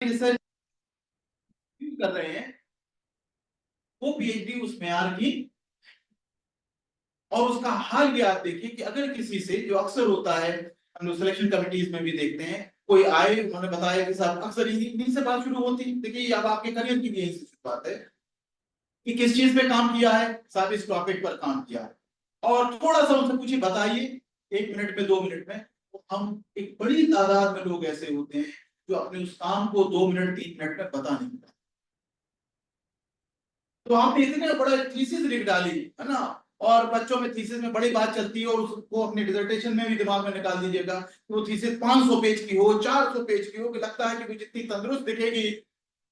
Research कर रहे हैं वो पीएचडी उस मेयार की। और उसका हाल भी आप देखिए कि अगर किसी से, जो अक्सर होता है, हम लोग सिलेक्शन कमिटीज में भी देखते हैं, कोई आए उन्होंने बताया कि साहब, अक्सर इन्हीं से बात शुरू होती। देखिए अब आपके करियर की भी यही सी बात है कि किस चीज पे काम किया है, साहब इस टॉपिक पर काम किया है। और थोड़ा सा उनसे पूछिए, बताइए 1 मिनट में 2 मिनट में। तो हम एक बड़ी तादाद में लोग ऐसे होते हैं जो अपने उस काम को 2 मिनट 3 मिनट में बता नहीं पाते। तो आपने इतने बड़ा थीसिस लिख डाली है ना, और बच्चों में थीसिस में बड़ी बात चलती है, और उसको अपने डिसर्टेशन में भी दिमाग में निकाल दीजिएगा। वो थीसिस 500 पेज की हो, 400 पेज की हो, कि लगता है कि वो जितनी तंदुरुस्त दिखेगी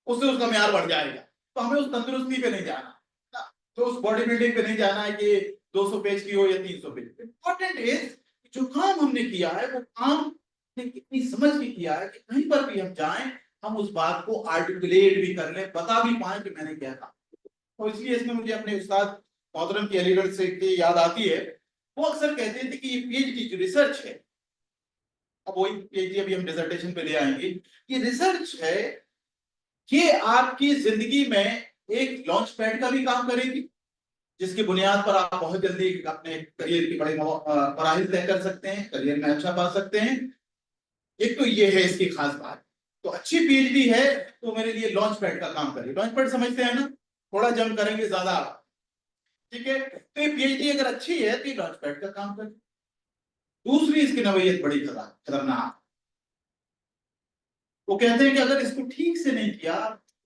उससे उसका म्यार बढ़ जाएगा। तो हमें उस तंदुरुस्ती पे नहीं जाना ना, तो उस बॉडी बिल्डिंग पे नहीं जाना है कि 200 पेज की हो या 300 पेज की। इंपॉर्टेंट इज जो काम हमने किया है वो काम ने कितनी समझ के किया है कि कहीं पर भी हम जाएं, हम उस बात को आर्टिकुलेट भी कर लें, बता भी पाए कि मैंने क्या कहा। और इसलिए इसमें मुझे अपने उस्ताद मोहतरम की अलीगढ़ से की याद आती है। वो अक्सर कहते थे कि ये पीएचडी जो रिसर्च है, अब वही पीएचडी अभी हम डिसर्टेशन पे ले आएंगे, ये रिसर्च है, ये आपकी जिंदगी में एक लॉन्च पैड का भी काम करेगी, जिसकी बुनियाद पर आप बहुत जल्दी अपने करियर की बड़े मराहिल तय कर सकते हैं, करियर में अच्छा पा सकते हैं। एक तो ये है इसकी खास बात। तो अच्छी पीएचडी है तो मेरे लिए लॉन्च पैड का काम करेगी। लॉन्च पैड समझते हैं ना, थोड़ा जम करेंगे ज्यादा, ठीक है। तो ये पीएचडी अगर अच्छी है तो ये लॉन्च पैड का काम करेगी। दूसरी इसकी नवैयत बड़ी खतरनाक। वो कहते हैं कि अगर इसको ठीक से नहीं किया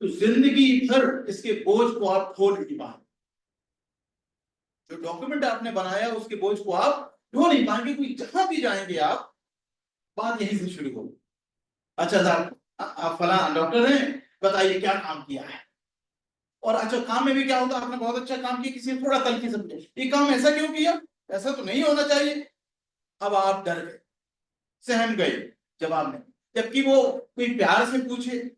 तो जिंदगी भर इसके बोझ को आप ढो नहीं पाएंगे। जो डॉक्यूमेंट आपने बनाया उसके बोझ को आप ढो नहीं पाएंगे, कोई जहां भी जाएंगे आप, बात यहीं से शुरू होगी। अच्छा साहब, आप फला डॉक्टर हैं, बताइए क्या काम किया है। और अच्छा, काम में भी क्या होता है, आपने बहुत अच्छा काम किया, किसी ने थोड़ा तलखी समझे, ये काम ऐसा क्यों किया, ऐसा तो नहीं होना चाहिए। अब आप डर गए, सहम गए जवाब में। जबकि वो कोई प्यार से पूछे,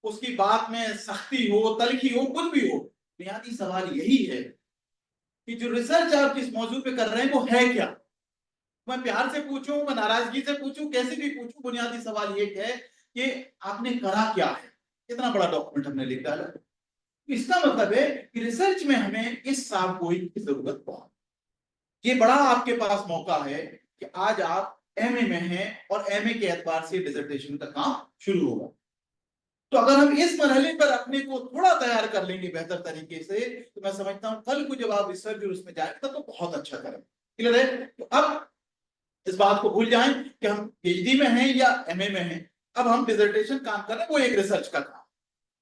उसकी बात में सख्ती हो, तलखी हो, कुछ भी हो, बुनियादी सवाल यही है कि जो रिसर्च आप जिस मौजू पे कर रहे हैं वो है क्या। मैं प्यार से पूछूं, मैं नाराजगी से पूछूं, कैसे भी पूछूं, बुनियादी सवाल ये है कि आपने करा क्या है। इतना बड़ा डॉक्यूमेंट हमने लिख डाला। इसका मतलब है कि रिसर्च में हमें इस साफगोई की जरूरत बहुत। ये बड़ा आपके पास मौका है कि आज आप एमए में हैं और एमए के एतबार से डिसर्टेशन का काम शुरू होगा। तो अगर हम इस मरहले पर अपने को थोड़ा तैयार कर लेंगे बेहतर तरीके से, तो मैं समझता हूं कल को जब आप रिसर्च और उसमें जाएंगे तो बहुत अच्छा करें। क्लियर है? तो अब इस बात को भूल जाएं कि हम पीएचडी में हैं या एमए में हैं। अब हम डिसर्टेशन काम कर रहे हैं, वो एक रिसर्च का काम,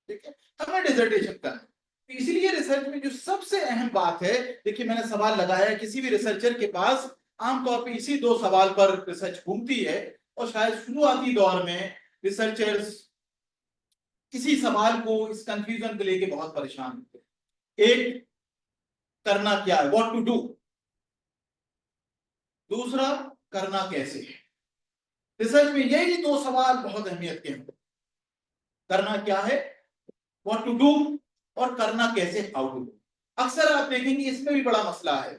ठीक है, हमें डिसर्टेशन करना है। तो इसलिए रिसर्च में जो सबसे अहम बात है, देखिए मैंने सवाल लगाया है, किसी भी रिसर्चर के पास आमतौर पर इसी 2 सवाल पर रिसर्च घूमती है। और शायद शुरुआती दौर में रिसर्चर्स किसी सवाल को, इस कंफ्यूजन को लेके बहुत परेशान होते हैं। एक, करना क्या है, व्हाट टू डू। दूसरा, करना कैसे है। रिसर्च में यही 2 सवाल बहुत अहमियत के हैं। करना क्या है, व्हाट टू डू, और करना कैसे, हाउ टू डू। अक्सर आप देखेंगे इसमें भी बड़ा मसला है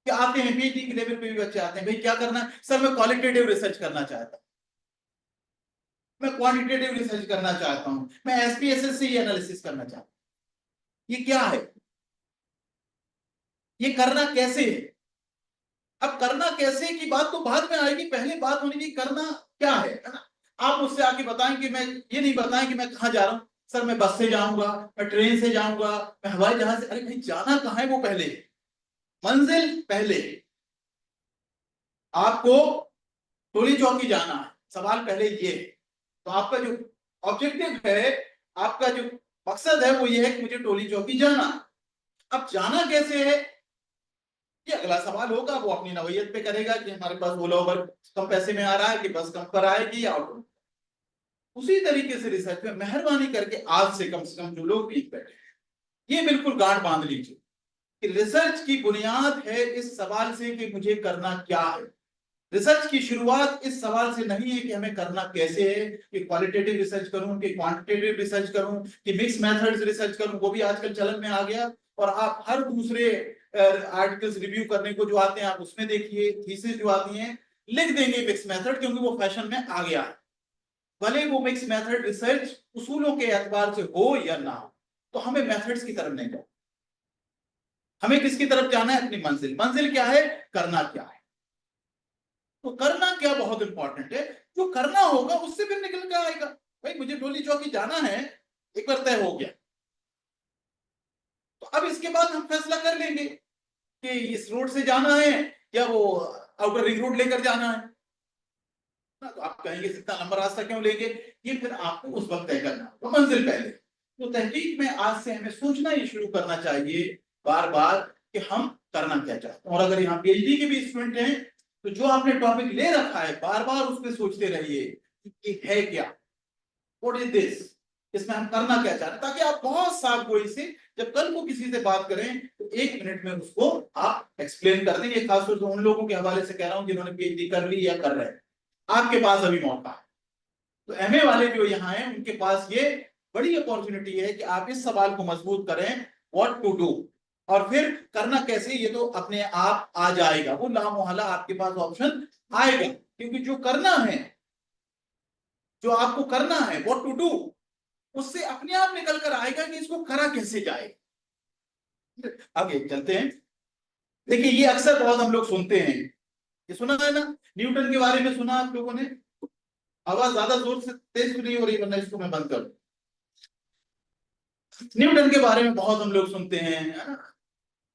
कि आते हैं पीएचडी के लेवल पे भी बच्चे आते हैं, भाई क्या करना है सर, मैं क्वालिटेटिव रिसर्च करना चाहता हूं, मैं क्वांटिटेटिव रिसर्च करना चाहता हूं, मैं एसपीएसएस से एनालिसिस करना चाहता हूं। ये क्या है, ये करना कैसे है। अब करना कैसे की बात तो बाद में आएगी, पहले बात होनी चाहिए करना क्या है ना। आप मुझसे आके बताएं कि मैं, ये नहीं बताएं कि मैं कहां जा रहा हूं, सर मैं बस से जाऊंगा, मैं ट्रेन से जाऊंगा, मैं हवाई जहाज से। अरे भाई, जाना कहां है वो पहले, मंजिल पहले। आपको टोली चौकी जाना है, सवाल पहले ये है। तो आपका जो ऑब्जेक्टिव है, आपका जो मकसद है वो ये है कि मुझे टोली चौकी जाना। अब जाना कैसे है, ये अगला सवाल होगा, वो अपनी नवैयत पे करेगा कि हमारे पास ओला उबर कम पैसे में आ रहा है कि बस कम पर आएगी या ऑटो। उसी तरीके से रिसर्च में मेहरबानी करके आज से कम जो लोग भी बैठे हैं, ये बिल्कुल गांठ बांध लीजिए कि रिसर्च की बुनियाद है इस सवाल से कि मुझे करना क्या है। रिसर्च की शुरुआत इस सवाल से नहीं है कि हमें करना कैसे है, कि क्वालिटेटिव रिसर्च करूं कि क्वांटिटेटिव रिसर्च करूं कि मिक्स मेथड्स रिसर्च करूं, वो भी आजकल चलन में आ गया। और आप हर दूसरे आर्टिकल्स रिव्यू करने को जो आते हैं, आप उसमें देखिए, थीसिस जो आती हैं लिख देंगे मिक्स मेथड, क्योंकि वो फैशन में आ गया है। भले वो मिक्स मेथड रिसर्च उसूलों के एतबार से हो या ना हो, तो हमें मेथड्स की तरफ नहीं जाना, हमें किसकी तरफ जाना है, अपनी मंजिल। मंजिल क्या है, करना क्या है। तो करना क्या बहुत इंपॉर्टेंट है, जो करना होगा उससे फिर निकल के आएगा। भाई मुझे डोली चौकी जाना है, एक बार तय हो गया, तो अब इसके बाद हम फैसला कर लेंगे कि इस रोड से जाना है या वो आउटर रिंग रोड लेकर जाना है ना। तो आप कहेंगे इतना लंबा रास्ता क्यों लेंगे, ये फिर आपको उस वक्त तय करना, तो मंजिल पहले। तो तहकीक में आज से हमें सोचना ही शुरू करना चाहिए बार बार कि हम करना क्या चाहते हैं। और अगर यहाँ पीएचडी के भी स्टूडेंट हैं, तो जो आपने टॉपिक ले रखा है बार बार उस पर सोचते रहिए कि है क्या, व्हाट इज दिस, इसमें हम करना क्या चाह रहे हैं, ताकि आप बहुत साफ गोई से जब कल को किसी से बात करें तो 1 मिनट में उसको आप एक्सप्लेन कर देंगे। खासतौर से उन लोगों के हवाले से कह रहा हूं जिन्होंने पीएचडी कर ली या कर रहे हैं, आपके पास अभी मौका है। तो एमए वाले जो यहाँ हैं उनके पास ये बड़ी अपॉर्चुनिटी है कि आप इस सवाल को मजबूत करें, व्हाट टू डू, और फिर करना कैसे, ये तो अपने आप आ जाएगा, वो लामोहला आपके पास ऑप्शन आएगा। क्योंकि जो करना है, जो आपको करना है, व्हाट टू डू, उससे अपने आप निकल कर आएगा कि इसको करा कैसे जाए। आगे चलते हैं। देखिए ये अक्सर बहुत हम लोग सुनते हैं, ये सुना है ना, न्यूटन के बारे में सुना आप लोगों ने। आवाज ज्यादा जोर से तेज तो नहीं हो रही, वरना इसको मैं बंद कर दूं। न्यूटन के बारे में बहुत हम लोग सुनते हैं, है ना,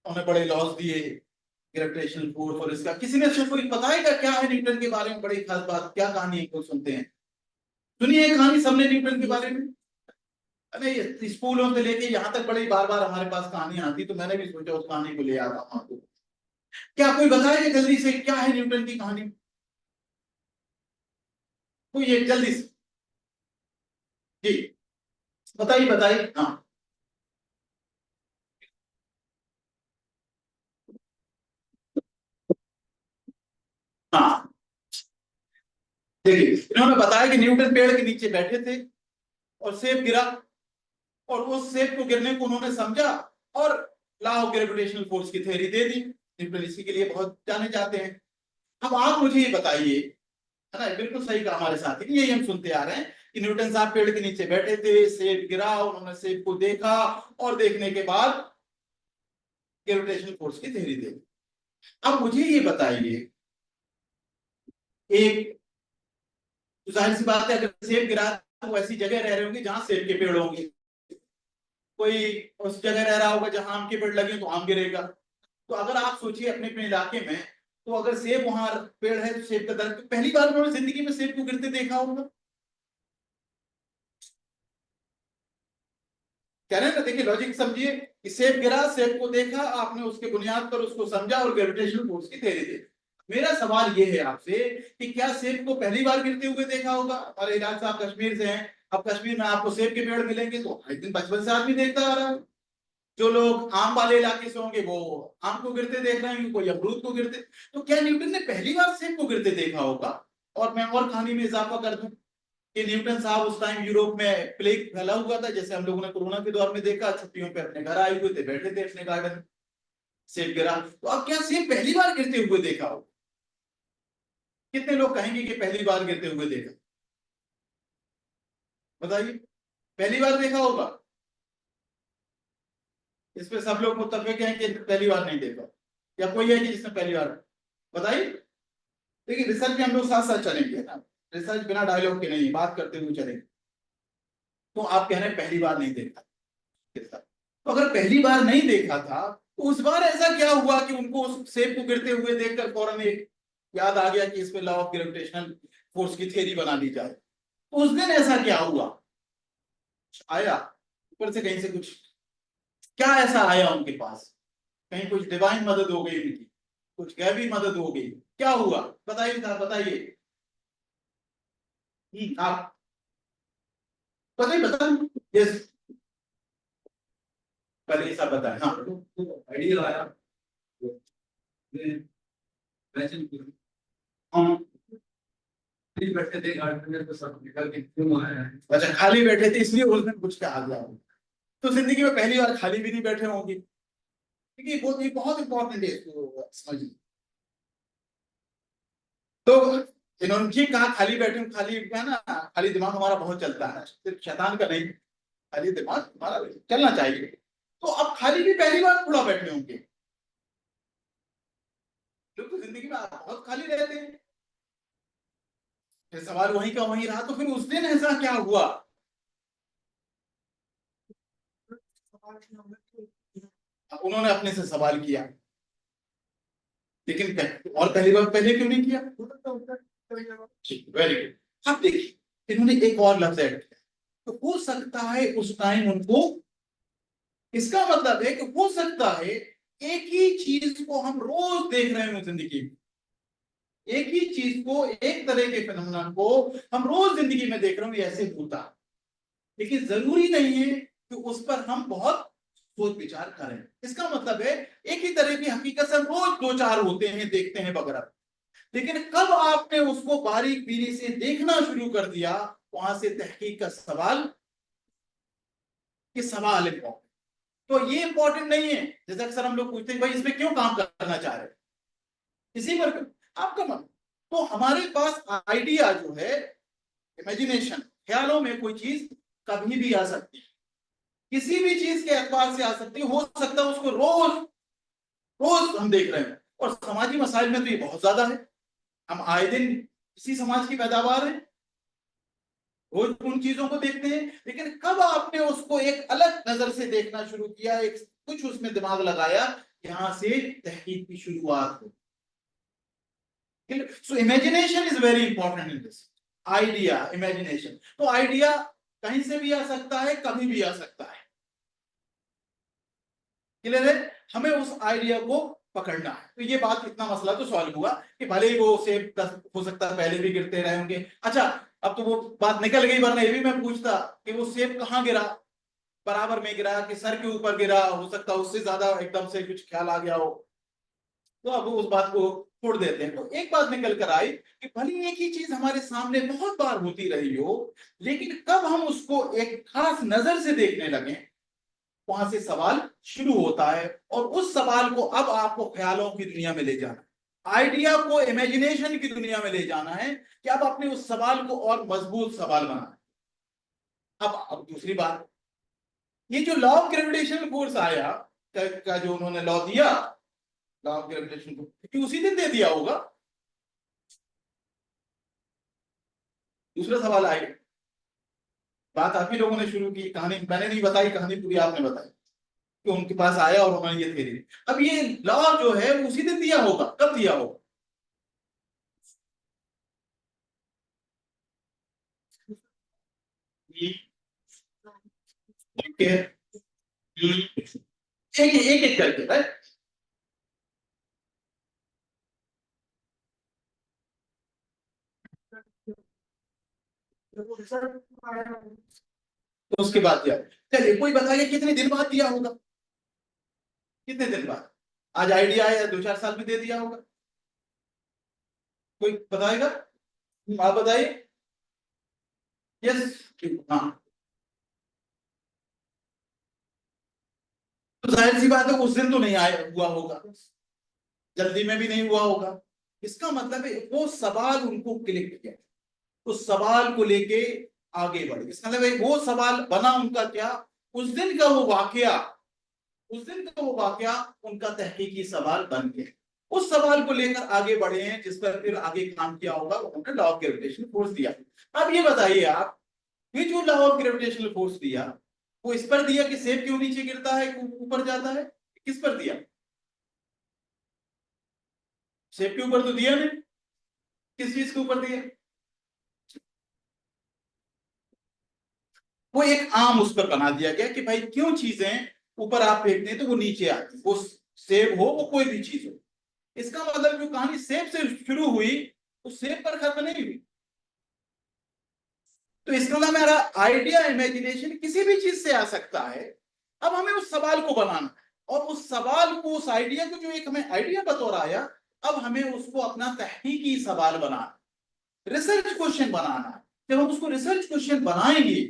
उन्होंने बड़े लॉज दिए, ग्रेविटेशनल फोर्स, और इसका किसी ने सिर्फ कोई बताएगा क्या है न्यूटन के बारे में बड़ी खास बात, क्या कहानी है, कोई सुनते हैं, सुनिए कहानी सबने न्यूटन के बारे में। अरे स्कूलों से लेके यहाँ तक बड़ी बार बार हमारे पास कहानी आती, तो मैंने भी सोचा उस कहानी को ले आता हूँ आपको। क्या कोई बताएगा जल्दी से क्या है न्यूटन की कहानी, कोई एक जल्दी से जी बताइए बताइए। हाँ हाँ, देखिए इन्होंने बताया कि न्यूटन पेड़ के नीचे बैठे थे और सेब गिरा, और उस सेब को गिरने को उन्होंने समझा और लॉ ऑफ ग्रेविटेशनल फोर्स की थ्योरी दे दी। न्यूटन इसी के लिए बहुत जाने जाते हैं। अब आप मुझे ये बताइए, है ना, बिल्कुल सही कहा हमारे साथ ही, यही हम सुनते आ रहे हैं कि न्यूटन साहब पेड़ के नीचे बैठे थे, सेब गिरा, उन्होंने सेब को देखा और देखने के बाद ग्रेविटेशनल फोर्स की थ्योरी दे दी। अब मुझे ये बताइए, एक तो जाहिर सी बात है अगर सेब गिरा तो वो ऐसी जगह रह रहे होंगे जहां सेब के पेड़ होंगे, कोई उस जगह रह रहा होगा जहां आम के पेड़ लगे तो आम गिरेगा। तो अगर आप सोचिए अपने अपने इलाके में, तो अगर सेब वहां पेड़ है तो सेब का दरख्त, तो पहली बार उन्होंने जिंदगी में सेब को गिरते देखा होगा, कह रहे हैं ना। देखिए लॉजिक समझिए कि सेब गिरा, सेब को देखा आपने, उसके बुनियाद पर उसको समझा और ग्रेविटेशनल फोर्स की थ्योरी दी। मेरा सवाल ये है आपसे कि क्या सेब को पहली बार गिरते हुए देखा होगा। हमारे इलाज साहब कश्मीर से हैं, अब कश्मीर में आपको सेब के पेड़ मिलेंगे तो एक दिन बचपन से आदमी देखता आ रहा है। जो लोग आम वाले इलाके से होंगे वो आम को गिरते देख रहे हैं, कोई अमरूद को गिरते। तो क्या न्यूटन ने पहली बार सेब को गिरते देखा होगा। और मैं और कहानी में इजाफा कर दूं कि न्यूटन साहब उस टाइम यूरोप में प्लेग फैला हुआ था, जैसे हम लोगों ने कोरोना के दौर में देखा, छुट्टियों पे अपने घर आए हुए थे, बैठे थे अपने गार्डन, सेब गिरा। तो अब क्या सेब पहली बार गिरते हुए देखा हो, कितने लोग कहेंगे कि पहली बार गिरते हुए देखा, बताइए, पहली बार देखा होगा। इस पे सब लोग मुत्तफिक हैं कि पहली बार नहीं देखा, या कोई है कि जिसने पहली बार, बताइए। देखिए रिसर्च में हम लोग साथ साथ चलेंगे ना, रिसर्च बिना डायलॉग के नहीं, बात करते हुए चलेंगे। तो आप कह रहे हैं पहली बार नहीं देखा, तो अगर पहली बार नहीं देखा था तो उस बार ऐसा क्या हुआ कि उनको उस सेब को गिरते हुए देखकर फौरन एक याद आ गया कि इस पे लॉ ऑफ ग्रेविटेशनल फोर्स की थ्योरी बना दी जाए। तो उस दिन ऐसा क्या हुआ, आया ऊपर से कहीं से कुछ, क्या ऐसा आया उनके पास, कहीं कुछ डिवाइन मदद हो गई उनकी, कुछ गैबी मदद हो गई, क्या हुआ, बताइए साहब बताइए। आप बताइए बताइए, यस, पहले सब बताएं। हाँ आइडिया आया, हाँ, खाली बैठे थे गार्डन में तो सब निकल के क्यों आए हैं। अच्छा खाली बैठे थे इसलिए उस दिन कुछ कहा गया, तो जिंदगी में पहली बार खाली भी नहीं बैठे होंगे, क्योंकि ये बहुत इंपॉर्टेंट है इसको समझिए। तो इन्होंने ठीक कहा, खाली बैठे खाली है ना, खाली दिमाग हमारा बहुत चलता है, सिर्फ शैतान का नहीं, खाली दिमाग हमारा चलना चाहिए। तो अब खाली भी पहली बार थोड़ा बैठे होंगे, लोग तो जिंदगी में बहुत खाली रहते हैं। फिर सवाल वहीं का वहीं रहा, तो फिर उस दिन ऐसा क्या हुआ? उन्होंने अपने से सवाल किया, लेकिन और पहली बार पहले क्यों नहीं किया? Very good. अब देखिए इन्होंने एक और लफ्ज ऐड किया, तो हो सकता है उस टाइम उनको, इसका मतलब है कि हो सकता है एक ही चीज को हम रोज देख रहे हैं जिंदगी में, एक ही चीज को, एक तरह के फिनोमेनन को हम रोज जिंदगी में देख रहे हैं, ऐसे होता है, लेकिन जरूरी नहीं है कि उस पर हम बहुत सोच विचार करें। इसका मतलब है एक ही तरह की हकीकत से रोज दो चार होते हैं, देखते हैं वगैरह, लेकिन कब आपने उसको बारीक बीनी से देखना शुरू कर दिया, वहां से तहकीक का सवाल, कि सवाल इंपॉर्टेंट। तो ये इंपॉर्टेंट नहीं है, जैसे अक्सर हम लोग पूछते हैं भाई इसमें क्यों काम करना चाह रहे हैं, इसी पर आपका मन। तो हमारे पास आइडिया जो है, इमेजिनेशन, ख्यालों में कोई चीज कभी भी आ सकती है, किसी भी चीज के एतबार से आ सकती है, हो सकता है उसको रोज रोज हम देख रहे हैं, और समाजी मसाइल में तो ये बहुत ज्यादा है, हम आए दिन इसी समाज की पैदावार है, रोज उन चीजों को देखते हैं। लेकिन कब आपने उसको एक अलग नजर से देखना शुरू किया, एक कुछ उसमें दिमाग लगाया, यहां से तहकीक की शुरुआत हो। So imagination is very important in this, idea, imagination. तो आइडिया कहीं से भी आ सकता है, कभी भी आ सकता है, क्लियर है? हमें उस आइडिया को पकड़ना है। तो ये बात, इतना मसला तो सॉल्व हुआ कि भले ही वो सेब हो सकता है पहले भी गिरते रहे होंगे। अच्छा, अब तो वो बात निकल गई, वरना ये भी मैं पूछता कि वो सेब कहाँ गिरा, बराबर में गिरा कि सर के ऊपर गिरा, हो सकता है उससे ज्यादा एकदम से कुछ ख्याल आ गया हो, तो अब उस बात को छोड़ देते हैं। तो एक बात निकल कर आई कि भले एक ही चीज हमारे सामने बहुत बार होती रही हो, लेकिन कब हम उसको एक खास नजर से देखने लगे, वहां से सवाल शुरू होता है। और उस सवाल को अब आपको ख्यालों की दुनिया में ले जाना, आइडिया को इमेजिनेशन की दुनिया में ले जाना है, कि अब अपने उस सवाल को और मजबूत सवाल बनाना है। अब दूसरी बात, ये जो लॉ ऑफ ग्रेविटेशनल फोर्स आया का जो उन्होंने लॉ दिया, लॉ ऑफ ग्रेविटेशन को उसी दिन दे दिया होगा। दूसरा सवाल आएगा, बात आप ही लोगों ने शुरू की, कहानी मैंने नहीं बताई, कहानी पूरी आपने बताई कि उनके पास आया और उन्होंने ये थ्योरी दी। अब ये लॉ जो है उसी दिन दिया होगा, कब दिया होगा? ठीक है, एक एक करके, राइट? तो उसके बाद दिया, चलिए कोई बताइए कितने दिन बाद दिया होगा, कितने दिन बाद? आज आइडिया आया, दो चार साल में दे दिया होगा, कोई बताएगा? आप बताइए। यस, हाँ। तो जाहिर सी बात है उस दिन तो नहीं आया हुआ होगा, जल्दी में भी नहीं हुआ होगा। इसका मतलब है वो सवाल उनको क्लिक किया, उस सवाल को लेके आगे बढ़े। इसका मतलब है वो सवाल बना उनका क्या, उस दिन का वो वाकया, उस दिन का वो वाकया उनका तहकीकी सवाल बन गया, उस सवाल को लेकर आगे बढ़े हैं, जिस पर फिर आगे काम किया होगा, उन्होंने लॉ ऑफ ग्रेविटेशन फोर्स दिया। अब ये बताइए आप, ये जो लॉ ऑफ ग्रेविटेशनल फोर्स दिया, वो इस पर दिया कि सेब क्यों नीचे गिरता है, ऊपर जाता है, किस पर दिया? सेब के ऊपर तो दिया नहीं, किस चीज के ऊपर दिया? वो एक आम उस पर बना दिया गया कि भाई क्यों चीजें ऊपर आप फेंकते हैं तो वो नीचे आती, वो सेब हो वो कोई भी चीज हो। इसका मतलब जो कहानी सेब से शुरू हुई, उस सेब पर खत्म नहीं हुई। तो इसका मतलब मेरा आइडिया, इमेजिनेशन किसी भी चीज से आ सकता है। अब हमें उस सवाल को बनाना है, और उस सवाल को, उस आइडिया को, जो एक हमें आइडिया बतौर आया, अब हमें उसको अपना तहकीकी सवाल बनाना, रिसर्च क्वेश्चन बनाना है। जब हम उसको रिसर्च क्वेश्चन बनाएंगे,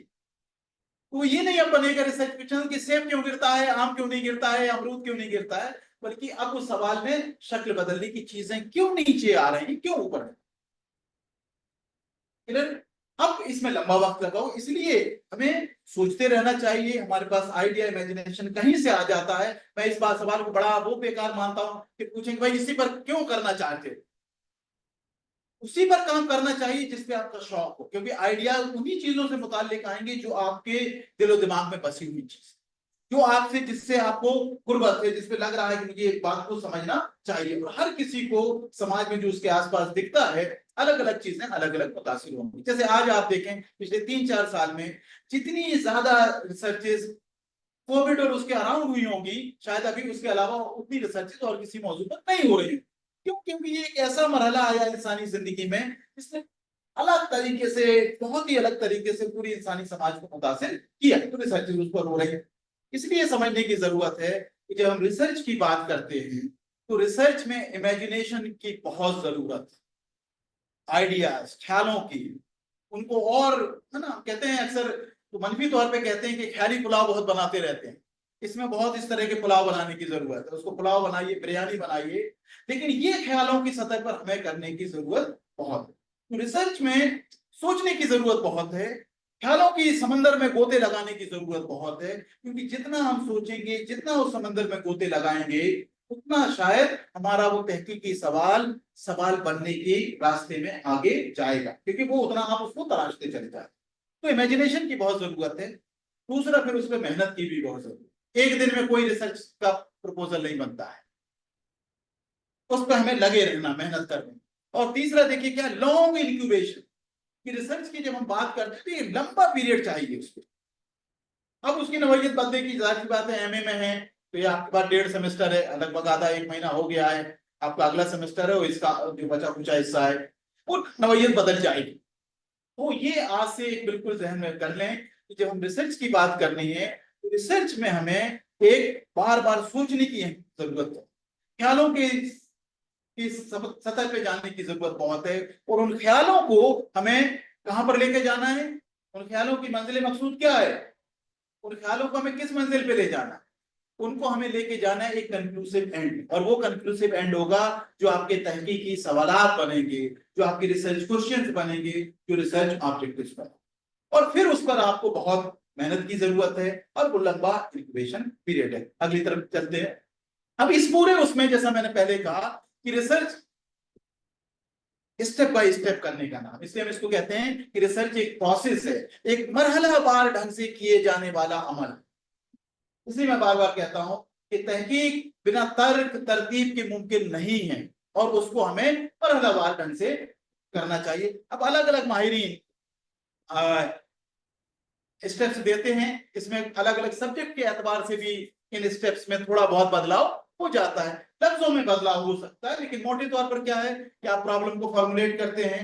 तो ये नहीं अब बनेगा रिसर्च क्वेश्चन कि सेब क्यों गिरता है, आम क्यों नहीं गिरता है, अमरूद क्यों नहीं गिरता है, बल्कि अब उस सवाल में शक्ल बदलने की चीजें क्यों नीचे आ रही हैं, क्यों ऊपर है। क्लियर? अब इसमें लंबा वक्त लगाओ, इसलिए हमें सोचते रहना चाहिए। हमारे पास आइडिया, इमेजिनेशन कहीं से आ जाता है। मैं इस बात सवाल को बड़ा वो बेकार मानता हूं कि पूछेंगे भाई इसी पर क्यों करना चाहते हो, उसी पर काम करना चाहिए जिस पे आपका शौक हो, क्योंकि आइडिया उन्हीं चीजों से मुताल्लिक आएंगे जो आपके दिलो दिमाग में बसी हुई चीज, जो आपसे, जिससे आपको कुर्बत है, जिसपे लग रहा है कि मुझे एक बात को समझना चाहिए। और हर किसी को समाज में जो उसके आसपास दिखता है, अलग अलग चीजें अलग अलग मुतासिर होंगी। जैसे आज आप देखें पिछले 3-4 साल में जितनी ज्यादा रिसर्चेस कोविड और उसके अराउंड हुई होंगी, शायद अभी उसके अलावा उतनी रिसर्चेस और किसी मौजू पर नहीं हो रही है। क्यों? क्योंकि ये एक ऐसा मरहला आया इंसानी जिंदगी में जिसने अलग तरीके से, बहुत ही अलग तरीके से पूरी इंसानी समाज को मुतासिर किया, तो रिसर्चेस उस पर हो रही है। इसलिए समझने की जरूरत है कि जब हम रिसर्च की बात करते हैं तो रिसर्च में इमेजिनेशन की बहुत जरूरत है, आइडियाज, ख्यालों की, उनको और, है ना, कहते हैं अक्सर तो मनफी तौर पे कहते हैं कि ख्याली पुलाव बहुत बनाते रहते हैं। इसमें बहुत इस तरह के पुलाव बनाने की जरूरत है, उसको पुलाव बनाइए, बिरयानी बनाइए, लेकिन ये ख्यालों की सतह पर हमें करने की जरूरत बहुत है। तो रिसर्च में सोचने की जरूरत बहुत है, ख्यालों की समंदर में गोते लगाने की जरूरत बहुत है, क्योंकि जितना हम सोचेंगे, जितना उस समंदर में गोते लगाएंगे, उतना शायद हमारा वो तहकीकी सवाल सवाल बनने के रास्ते में आगे जाएगा, क्योंकि वो उतना आप उसको तलाशते चले जाए। तो इमेजिनेशन की बहुत जरूरत है। दूसरा, फिर उसमें मेहनत की भी बहुत जरूरत है। एक दिन में कोई रिसर्च का प्रपोजल नहीं बनता है, उस पर हमें लगे रहना, मेहनत करनी। और तीसरा देखिए क्या, लॉन्ग इंक्यूबेशन की रिसर्च की जब हम बात करते हैं तो ये लंबा पीरियड चाहिए उसको। अब उसकी नौयत बदलेगी, जाहिर सी बात है, एमए में है तो ये आपके पास 1.5 सेमेस्टर है, लगभग आधा 1 महीना हो गया है, आपका अगला सेमेस्टर है, इसका जो बचा कुचा हिस्सा है वो नौयत बदल जाएगी। तो ये आज से बिल्कुल जहन में कर लें कि जब हम रिसर्च की बात करनी है तो रिसर्च में हमें एक बार बार सोचने की जरूरत है, ख्यालों के की सतह पे जाने की जरूरत बहुत है। और उन ख्यालों को हमें कहां पर लेके जाना है, उन ख्यालों की मंजिल मकसूद क्या है, उन ख्यालों को हमें किस मंजिल पे ले जाना है, उनको हमें लेके जाना है एक कंक्लूसिव एंड। और वो कंक्लूसिव एंड होगा जो आपके तहकीकी सवालात बनेंगे, जो आपके रिसर्च क्वेश्चंस बनेंगे, जो रिसर्च ऑब्जेक्टिव्स बनेंगे। और फिर उस पर आपको बहुत मेहनत की जरूरत है और वो लंबा इंक्यूबेशन पीरियड है। अगली तरफ चलते हैं। अब इस पूरे उसमें जैसा मैंने पहले कहा कि रिसर्च स्टेप बाय स्टेप करने का नाम, इसलिए हम इसको कहते हैं कि रिसर्च एक प्रोसेस है, एक मरहलावार ढंग से किए जाने वाला अमल। इसलिए मैं बार बार कहता हूं कि तहकीक बिना तर्क तरतीब के मुमकिन नहीं है, और उसको हमें मरहलावार ढंग से करना चाहिए। अब अलग अलग माहिरीन स्टेप्स देते हैं, इसमें अलग अलग सब्जेक्ट के एतबार से भी इन स्टेप्स में थोड़ा बहुत बदलाव हो जाता है, लफ्जों में बदलाव हो सकता है, लेकिन मोटे तौर पर क्या है कि आप प्रॉब्लम को फॉर्मुलेट करते हैं,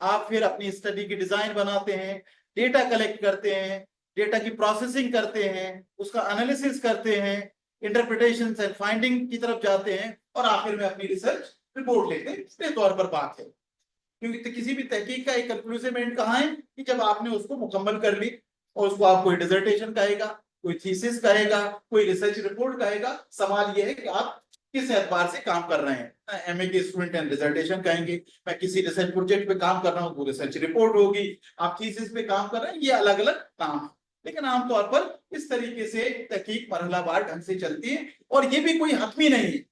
आप फिर अपनी स्टडी की डिजाइन बनाते हैं, डेटा कलेक्ट करते हैं, डेटा की प्रोसेसिंग करते हैं, उसका एनालिसिस करते हैं, इंटरप्रिटेशन एंड फाइंडिंग की तरफ जाते हैं, और आखिर में अपनी रिसर्च रिपोर्ट लेते हैं। इसके तौर पर बात है, क्योंकि किसी भी तहकीक का एक कंक्लूसिव एंड कहाँ है कि जब आपने उसको मुकम्मल कर ली, और उसको आप कोई डिसर्टेशन कहेगा, कोई थीसिस कहेगा, कोई रिसर्च रिपोर्ट कहेगा। सवाल यह है कि आप किस एतबार से काम कर रहे हैं। एमए के स्टूडेंट हैं डिसर्टेशन कहेंगे, मैं किसी रिसर्च प्रोजेक्ट पे काम कर रहा हूँ वो रिसर्च रिपोर्ट होगी, आप थीसिस पे काम कर रहे हैं, ये अलग अलग काम है। लेकिन आमतौर पर इस तरीके से तहकीक मरहलावार ढंग से चलती है, और ये भी कोई हतमी नहीं है।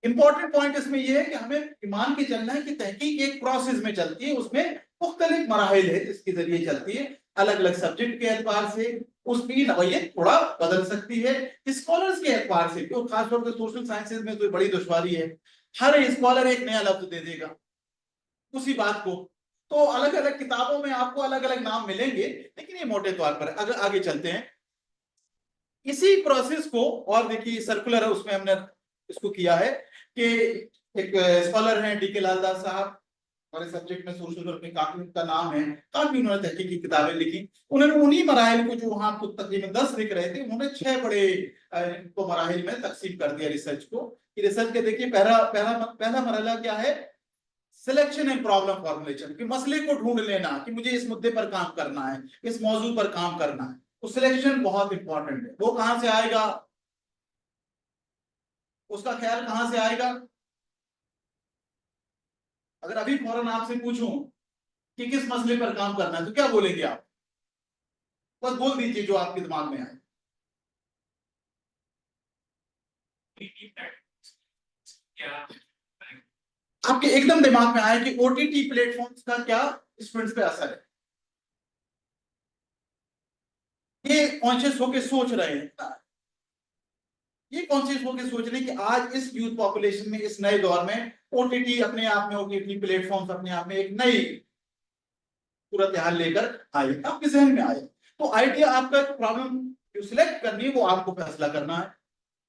इंपॉर्टेंट पॉइंट इसमें यह है कि हमें ईमान के चलना है कि तहकीक एक प्रोसेस में चलती है, उसमें मुख्तलिफ मराहिल है जिसके जरिए चलती है, अलग अलग सब्जेक्ट के एतबार से उसकी नवैयत थोड़ा बदल सकती है, स्कॉलर्स के एतबार से, और खासतौर पर सोशल साइंसेज में तो बड़ी दुश्वारी है, हर स्कॉलर एक नया लफ्ज दे देगा उसी बात को। तो अलग अलग किताबों में आपको अलग अलग नाम मिलेंगे, लेकिन ये मोटे तौर पर, अगर आगे चलते हैं इसी प्रोसेस को, और देखिए सर्कुलर है उसमें हमने इसको किया है कि एक स्कॉलर हैं डीके लालदास साहब, हमारे सब्जेक्ट में सोशल वर्क में काफी उनका नाम है, काफी उन्होंने तहकीकी की किताबें लिखी। उन्होंने उन्हीं मराहिल को, जो वहां आपको तकरीबन 10 लिख रहे थे, उन्होंने 6 बड़े इनको मराहिल में तकसीम कर दिया रिसर्च को। रिसर्च के देखिए पहला पहला पहला मरहला क्या है, सिलेक्शन एंड प्रॉब्लम फॉर्मुलेशन, कि मसले को ढूंढ लेना कि मुझे इस मुद्दे पर काम करना है, इस मौजू पर काम करना है। तो सिलेक्शन बहुत इंपॉर्टेंट है। वो कहां से आएगा, उसका ख्याल कहां से आएगा? अगर अभी फौरन आपसे पूछूं कि किस मसले पर काम करना है, तो क्या बोलेंगे आप? बस बोल दीजिए जो आपके दिमाग में आए। आपके एकदम दिमाग में आए कि ओटीटी प्लेटफॉर्म्स का क्या स्टूडेंट्स पे असर है, ये कॉन्शियस होके सोच रहे हैं, ये कॉन्शियस होके सोच रहे हैं कि आज इस यूथ पॉपुलेशन में, इस नए दौर में ओटीटी अपने आप में, ओटीटी प्लेटफॉर्म्स अपने आप में एक नई सूरत हाल लेकर आए, आपके जहन में आए। तो आइडिया आपका प्रॉब्लम जो सिलेक्ट करनी है वो आपको फैसला करना है,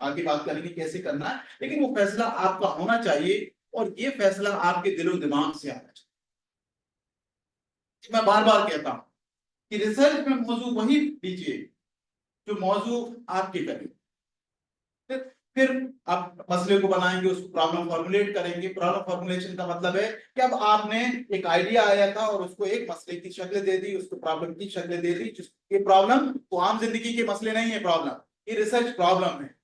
आगे बात करेंगे कैसे करना है, लेकिन वो फैसला आपका होना चाहिए और ये फैसला आपके दिलो दिमाग से आना चाहिए। मैं बार बार कहता हूं कि रिसर्च में मौजू वही दीजिए जो मौजू आपके करीब। फिर आप मसले को बनाएंगे, उसको प्रॉब्लम फॉर्मुलेट करेंगे। प्रॉब्लम फॉर्मुलेशन का मतलब है कि अब आपने एक आइडिया आया था और उसको एक मसले की शक्ल दे दी, उसको प्रॉब्लम की शक्ल दे दी। ये प्रॉब्लम तो आम जिंदगी के मसले नहीं है, प्रॉब्लम ये रिसर्च प्रॉब्लम है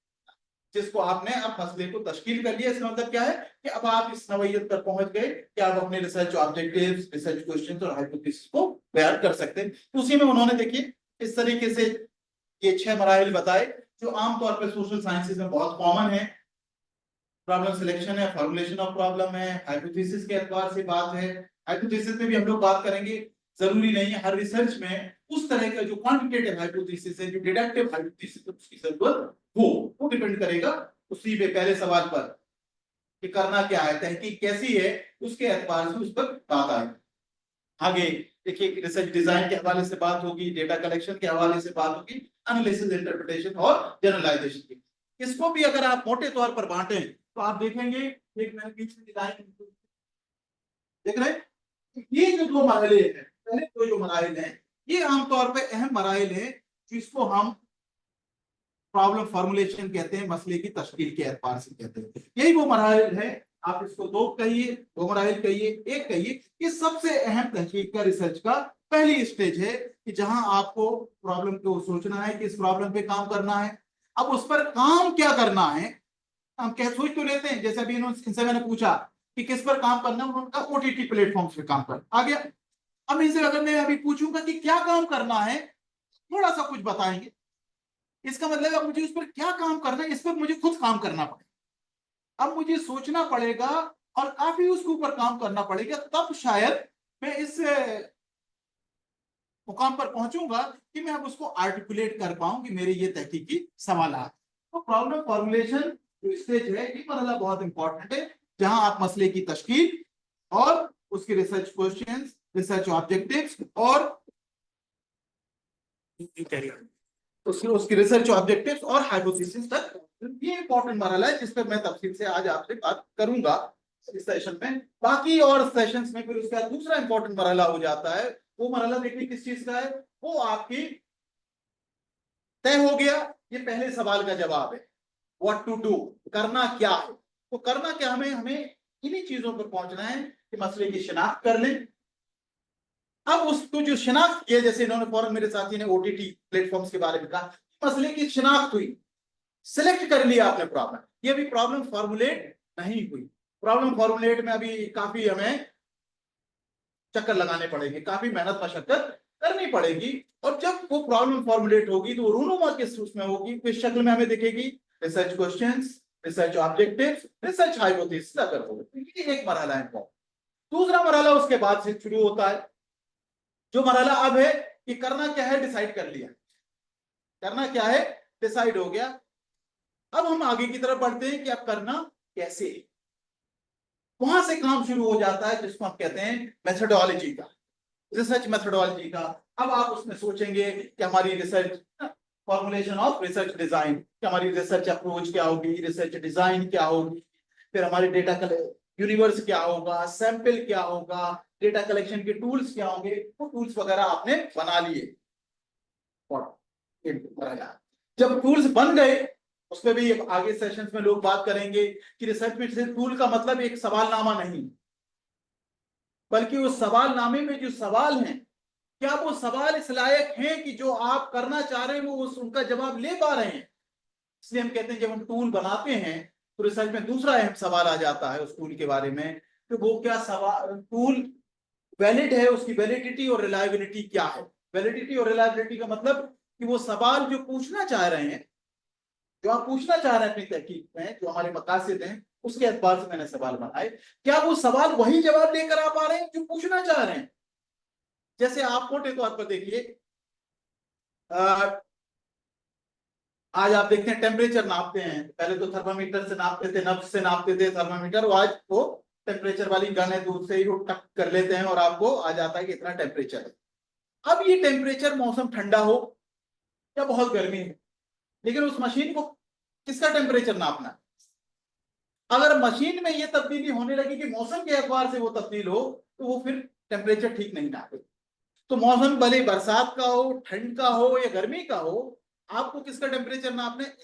जिसको आपने अब मसले को तश्कील कर लिया। इसका मतलब क्या है कि अब आप इस नवैयत पर पहुंच गए कि आप अपने रिसर्च ऑब्जेक्टिव्स, रिसर्च क्वेश्चंस और हाइपोथेसिस को बयान कर सकते हैं। तो उसी में उन्होंने देखिए इस तरीके से ये 6 मराहिल बताए जो आमतौर पर सोशल साइंसेज में बहुत कॉमन है। प्रॉब्लम सिलेक्शन है, फॉर्मुलेशन ऑफ प्रॉब्लम है, हाइपोथेसिस के एतबार से बात है। हाइपोथेसिस में भी हम लोग बात करेंगे, जरूरी नहीं है हर रिसर्च में उस तरह का जो क्वांटिटेटिव हाइपोथेसिस है, जो डिडक्टिव हाइपोथेसिस है, उसकी जरूरत वो डिपेंड करेगा उसी पे पहले सवाल पर कि करना क्या है, तहकीक कैसी है, उसके एतबार से उस पर बात आएगी। आगे देखिए रिसर्च डिजाइन के हवाले से बात होगी, डेटा कलेक्शन के हवाले से बात होगी, एनालिसिस, इंटरप्रिटेशन और जनरलाइजेशन की। इसको भी अगर आप मोटे तौर पर बांटें तो आप देखेंगे, एक मैंने पीछे डिजाइन देख रहे हैं, ये जो 2 मराहले हैं, पहले 2 जो मराहल हैं, ये आमतौर पर अहम मराहल हैं जिसको हम प्रॉब्लम फॉर्मुलेशन कहते हैं, मसले की तश्कील के एतबार से कहते हैं। यही वो मराहल है, आप इसको 2 कहिए, 2 मराहल कहिए, 1 कहिए। ये सबसे अहम तहकीक का, रिसर्च का पहली स्टेज है कि जहां आपको प्रॉब्लम को सोचना है कि इस प्रॉब्लम पे काम करना है। अब उस पर काम क्या करना है, हम क्या सोच तो लेते हैं, जैसे अभी इनसे मैंने पूछा कि किस पर काम करना है, उन्होंने कहा ओटीटी प्लेटफॉर्म्स पे काम कर आ गया। अब इनसे अगर मैं अभी पूछूंगा कि क्या काम करना है, थोड़ा सा कुछ बताएंगे। इसका मतलब है मुझे उस पर क्या काम करना है, इस पर मुझे खुद काम करना पड़ेगा। अब मुझे सोचना पड़ेगा और काफी उसके ऊपर काम करना पड़ेगा, तब शायद मैं इस मुकाम पर पहुंचूंगा कि मैं अब उसको आर्टिकुलेट कर पाऊं कि मेरे ये तहकीकी सवाल। तो प्रॉब्लम फॉर्मुलेशन जो स्टेज है, ये मरहला बहुत इंपॉर्टेंट है, जहां आप मसले की तश्कील और उसके रिसर्च क्वेश्चंस, रिसर्च ऑब्जेक्टिव्स और उसकी रिसर्च ऑब्जेक्टिव्स और हाइपोथेसिस तक, ये इंपॉर्टेंट मरहला है जिस पर मैं तफसील से आज आपसे बात करूंगा इस सेशन में। बाकी और सेशंस में फिर उसका दूसरा इंपॉर्टेंट मरहला हो जाता है। वो मरहला देखिए किस चीज का है, वो आपकी तय हो गया, ये पहले सवाल का जवाब है, व्हाट टू डू, करना क्या है। तो करना क्या, हमें हमें इन्हीं चीजों पर पहुंचना है कि मसले की शिनाख्त कर लें। अब उसको जो शिनाख्त किया, जैसे इन्होंने फौरन मेरे साथी ने ओटीटी प्लेटफॉर्म्स के बारे में कहा, मसले की शिनाख्त हुई, सिलेक्ट कर लिया आपने प्रॉब्लम, ये अभी प्रॉब्लम फॉर्मुलेट नहीं हुई। प्रॉब्लम फॉर्मुलेट में अभी काफी हमें चक्कर लगाने पड़ेंगे, काफी मेहनत मशक्कत करनी पड़ेगी। और जब वो प्रॉब्लम फॉर्मुलेट होगी तो रूनुमा किस उसमें होगी, किस शक्ल में हमें दिखेगी, research questions, research objectives, research hypothesis अगर हो, ये एक मरहला है। दूसरा मरहला उसके बाद से शुरू होता है, जो मरहला अब है कि करना क्या है डिसाइड कर लिया, करना क्या है डिसाइड हो गया। अब हम आगे की तरफ बढ़ते हैं कि अब करना कैसे, वहां से काम शुरू हो जाता है जिसको हम कहते हैं मेथोडोलॉजी का, रिसर्च मेथोडोलॉजी का। अब आप उसमें सोचेंगे कि हमारी research formulation of research design, कि हमारी रिसर्च अप्रोच क्या होगी, रिसर्च डिजाइन क्या होगी, फिर हमारे डेटा यूनिवर्स क्या होगा, सैंपल क्या होगा, डेटा कलेक्शन के टूल्स क्या होंगे, वो टूल्स वगैरह आपने बना लिए। जब टूल्स बन गए, उसमें भी आगे सेशंस में लोग बात करेंगे कि रिसर्च में सिर्फ टूल का मतलब एक सवालनामा नहीं, बल्कि उस सवालनामे में जो सवाल हैं, क्या वो सवाल इस लायक हैं कि जो आप करना चाह रहे हैं वो उनका जवाब ले पा रहे हैं। इसलिए हम कहते हैं जब हम टूल बनाते हैं तो रिसर्च में दूसरा अहम सवाल आ जाता है उस टूल के बारे में, तो वो क्या सवाल, टूल वैलिड है, उसकी वैलिडिटी और रिलायबिलिटी क्या है। वैलिडिटी और रिलायबिलिटी का मतलब कि वो सवाल जो पूछना चाह रहे हैं, जो आप पूछना चाह रहे हैं अपनी तहकीक में, जो हमारे मकासद हैं, उसके एतबार से मैंने सवाल बनाए। क्या वो सवाल वही जवाब लेकर आ पा रहे हैं जो पूछना चाह रहे हैं। जैसे आप मोटे तौर पर देखिए, आज आप देखते हैं टेम्परेचर नापते हैं, पहले तो थर्मामीटर से नापते थे, नब्ज से नापते थे थर्मामीटर, आज वो टेम्परेचर वाली गन है, दूर से ही वो टक कर लेते हैं और आपको आ जाता है कि इतना टेम्परेचर है। अब ये टेम्परेचर मौसम ठंडा हो या बहुत गर्मी है, लेकिन उस मशीन को किसका टेम्परेचर नापना है। अगर मशीन में ये तब्दीली होने लगी कि मौसम के एतबार से वो तब्दील हो, तो वो फिर टेम्परेचर ठीक नहीं नापे। तो मौसम भले बरसात का हो, ठंड का हो या गर्मी का हो, आपको किसका टेम्परेचर नापना है।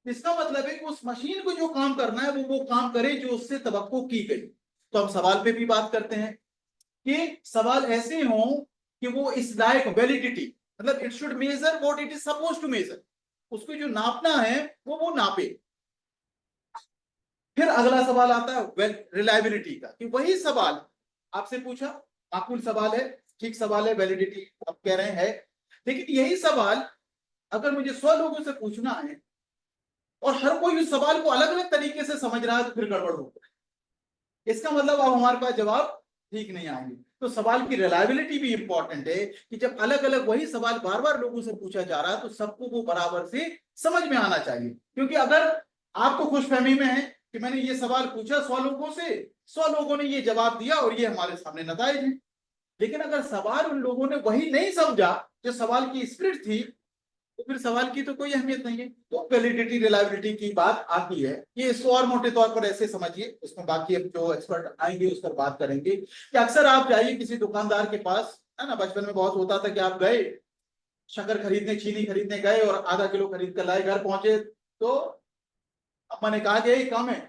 इसका मतलब है कि उस मशीन को जो काम करना है वो काम करे जो उससे तवक्को की गई। तो हम सवाल पे भी बात करते हैं कि सवाल ऐसे हों कि वो इस लायक वैलिडिटी, मतलब it should measure what it is suppose to measure, उसको जो नापना है वो नापे। फिर अगला सवाल आता है रिलायबिलिटी का, कि वही सवाल आपसे पूछा, माकूल सवाल है, ठीक सवाल है, वैलिडिटी आप कह रहे हैं, लेकिन यही सवाल अगर मुझे 100 लोगों से पूछना है और हर कोई उस सवाल को अलग अलग तरीके से समझ रहा है, तो फिर गड़बड़ होगा। इसका मतलब अब हमारे पास जवाब ठीक नहीं आएंगे। तो सवाल की रिलायबिलिटी भी इंपॉर्टेंट है कि जब अलग अलग वही सवाल बार बार लोगों से पूछा जा रहा है तो सबको वो बराबर से समझ में आना चाहिए। क्योंकि अगर आपको खुशफहमी में है कि मैंने ये सवाल पूछा 100 लोगों से, 100 लोगों ने ये जवाब दिया और ये हमारे सामने नताइज है, लेकिन अगर सवाल उन लोगों ने वही नहीं समझा जो सवाल की स्पिरिट थी, तो फिर सवाल की तो कोई अहमियत नहीं है। तो वैलिडिटी रिलायबिलिटी की बात आती है। ये इसको और मोटे तौर पर ऐसे समझिए, उसमें बाकी अब जो एक्सपर्ट आएंगे उस पर बात करेंगे कि अक्सर आप जाइए किसी दुकानदार के पास, है ना, बचपन में बहुत होता था कि आप गए शक्कर खरीदने, चीनी खरीदने गए और आधा किलो खरीद कर लाए, घर पहुंचे तो अम्मा ने कहा कि यही कम है,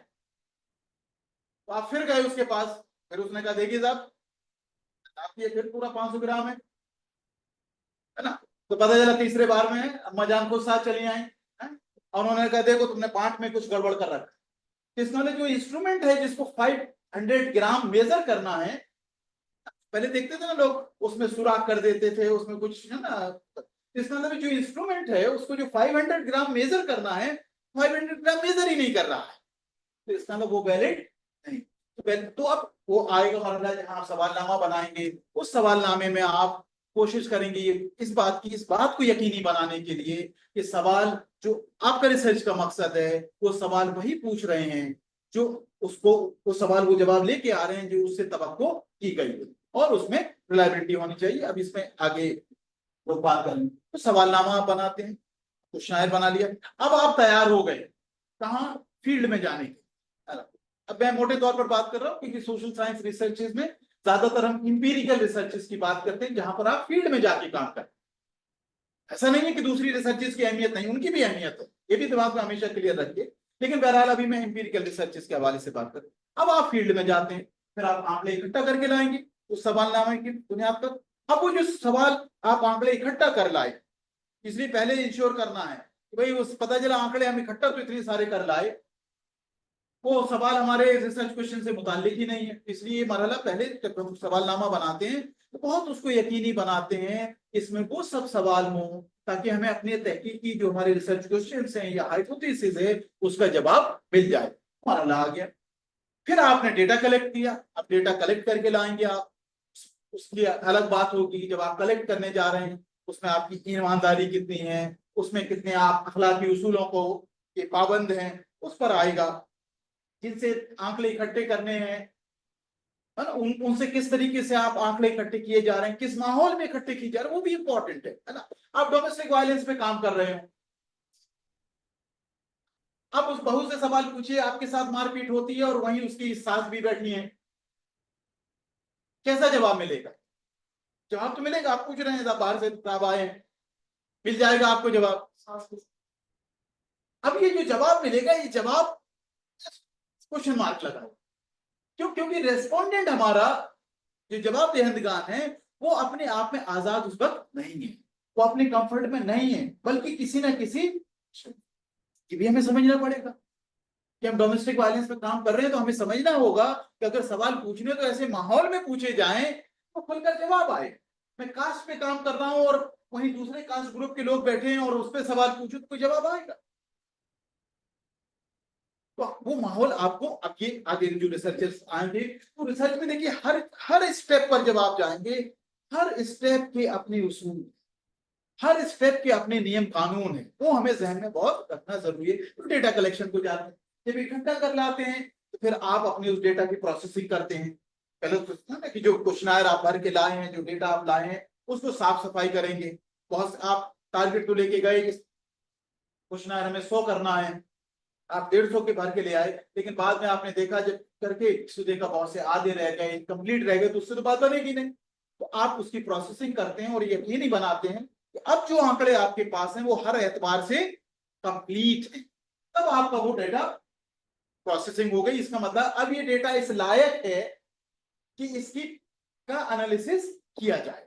तो आप फिर गए उसके पास, फिर उसने कहा देखिए साहब, आप ये फिर पूरा 500 ग्राम है ना। तो पता चला तीसरे बार में अम्मा जान खुद साथ चली आई, है? और उन्होंने कहा देखो तुमने पांच में कुछ गड़बड़ कर रखा। इसका मतलब जो इंस्ट्रूमेंट है जिसको 500 ग्राम मेजर करना है, पहले देखते थे ना लोग उसमें सुराख कर देते थे, उसमें कुछ है ना, इसका मतलब जो इंस्ट्रूमेंट है उसको जो 500 ग्राम मेजर करना है, 500 ग्राम मेजर ही नहीं कर रहा है, तो इसका मतलब वो वैलिड नहीं। तो अब वो आएगा मरहला जहां आप सवालनामा बनाएंगे, उस सवालनामे में आप कोशिश करेंगे इस बात को यकीनी बनाने के लिए कि सवाल जो आपका रिसर्च का मकसद है वो सवाल वही पूछ रहे हैं जो उसको, वो सवाल वो जवाब लेके आ रहे हैं जो उससे तवक्को की गई है, और उसमें रिलायबिलिटी होनी चाहिए। अब इसमें आगे लोग बात करेंगे। तो सवालनामा आप बनाते हैं, तो शायर बना लिया, अब आप तैयार हो गए कहाँ, फील्ड में जाने के। अब मैं मोटे तौर पर बात कर रहा हूँ क्योंकि सोशल साइंस रिसर्चेज में ज्यादातर हम इंपीरिकल रिसर्चेस की बात करते हैं, जहां पर आप फील्ड में जाके काम करें। ऐसा नहीं है कि दूसरी रिसर्चेस की अहमियत नहीं, उनकी भी अहमियत है, ये भी दिमाग में हमेशा क्लियर रखिए। लेकिन बहरहाल अभी मैं इंपीरिकल रिसर्चेस के हवाले से बात करूँ। अब आप फील्ड में जाते हैं, फिर आप आंकड़े इकट्ठा करके लाएंगे उस सवालनामे की बुनियाद पर। अब वो जो सवाल आप आंकड़े इकट्ठा कर लाए, इसलिए पहले इंश्योर करना है कि भाई उस पता चला आंकड़े हम इकट्ठा तो इतने सारे कर लाए, वो सवाल हमारे रिसर्च क्वेश्चन से मुताल्लिक ही नहीं है, इसलिए मरहला पहले जब हम सवालनामा बनाते हैं तो बहुत उसको यकीनी बनाते हैं इसमें वो सब सवाल हों ताकि हमें अपने तहकीक की जो हमारे रिसर्च क्वेश्चन हैं या हाइपोथेसिस है उसका जवाब मिल जाए। मरहला आ गया, फिर आपने डेटा कलेक्ट किया। अब डेटा कलेक्ट करके लाएंगे आप, उसकी अलग बात होगी। जब आप कलेक्ट करने जा रहे हैं उसमें आपकी ईमानदारी कितनी है, उसमें कितने आप अखलाकी उसूलों को ये पाबंद हैं, उस पर आएगा। जिनसे आंकड़े इकट्ठे करने हैं, है ना, उनसे किस तरीके से आप आंकड़े इकट्ठे किए जा रहे हैं, किस माहौल में इकट्ठे किए जा रहे हैं, वो भी इंपॉर्टेंट है ना। आप डोमेस्टिक वायलेंस पे काम कर रहे हो, आप उस बहू से सवाल पूछिए, आपके साथ मारपीट होती है और वहीं उसकी सास भी बैठी है, कैसा जवाब मिलेगा। जवाब तो मिलेगा, आप पूछ रहे हैं बाहर से साहब आए हैं, मिल जाएगा आपको जवाब। अब ये जो जवाब मिलेगा, ये जवाब क्वेश्चन मार्क लगा। क्यों? क्योंकि रेस्पोंडेंट हमारा जो जवाब देहंदगान है वो अपने आप में आजाद उस वक्त नहीं है, वो अपने कंफर्ट में नहीं है, बल्कि किसी ना किसी, ये भी हमें समझना पड़ेगा। कि हम डोमेस्टिक वायलेंस पे काम कर रहे हैं, तो हमें समझना होगा कि अगर सवाल पूछने तो ऐसे माहौल में पूछे जाएं तो खुलकर जवाब आए। मैं कास्ट पे काम कर रहा हूं और वहीं दूसरे कास्ट ग्रुप के लोग बैठे हैं और उस पर सवाल पूछूं तो कोई जवाब आएगा? तो वो माहौल आपको, अब ये आगे जो रिसर्चर्स आएंगे तो रिसर्च में देखिए हर हर स्टेप पर जब आप जाएंगे, हर स्टेप के अपने उसूल, हर स्टेप के अपने नियम कानून है, वो हमें जहन में बहुत रखना जरूरी है। तो डेटा कलेक्शन को जाते हैं, जब इकट्ठा कर लाते हैं तो फिर आप अपने उस डेटा की प्रोसेसिंग करते हैं। पहले तो ना कि जो क्वेश्चनायर आप भर के लाए हैं, जो डेटा आप लाए हैं, उसको साफ सफाई करेंगे। बहुत आप टारगेट तो लेके गए कि क्वेश्चनायर हमें 100 करना है, आप 150 के भर के ले आए, लेकिन बाद में आपने देखा जब करके तो देखा बहुत से आधे रह गए, इनकम्प्लीट रह गए, तो उससे तो बात बनेगी नहीं। तो आप उसकी प्रोसेसिंग करते हैं और यकीनी बनाते हैं कि अब जो आंकड़े आपके पास हैं वो हर एतबार से कंप्लीट है। तब आपका वो डेटा प्रोसेसिंग हो गई। इसका मतलब अब ये डेटा इस लायक है कि इसकी का एनालिसिस किया जाए।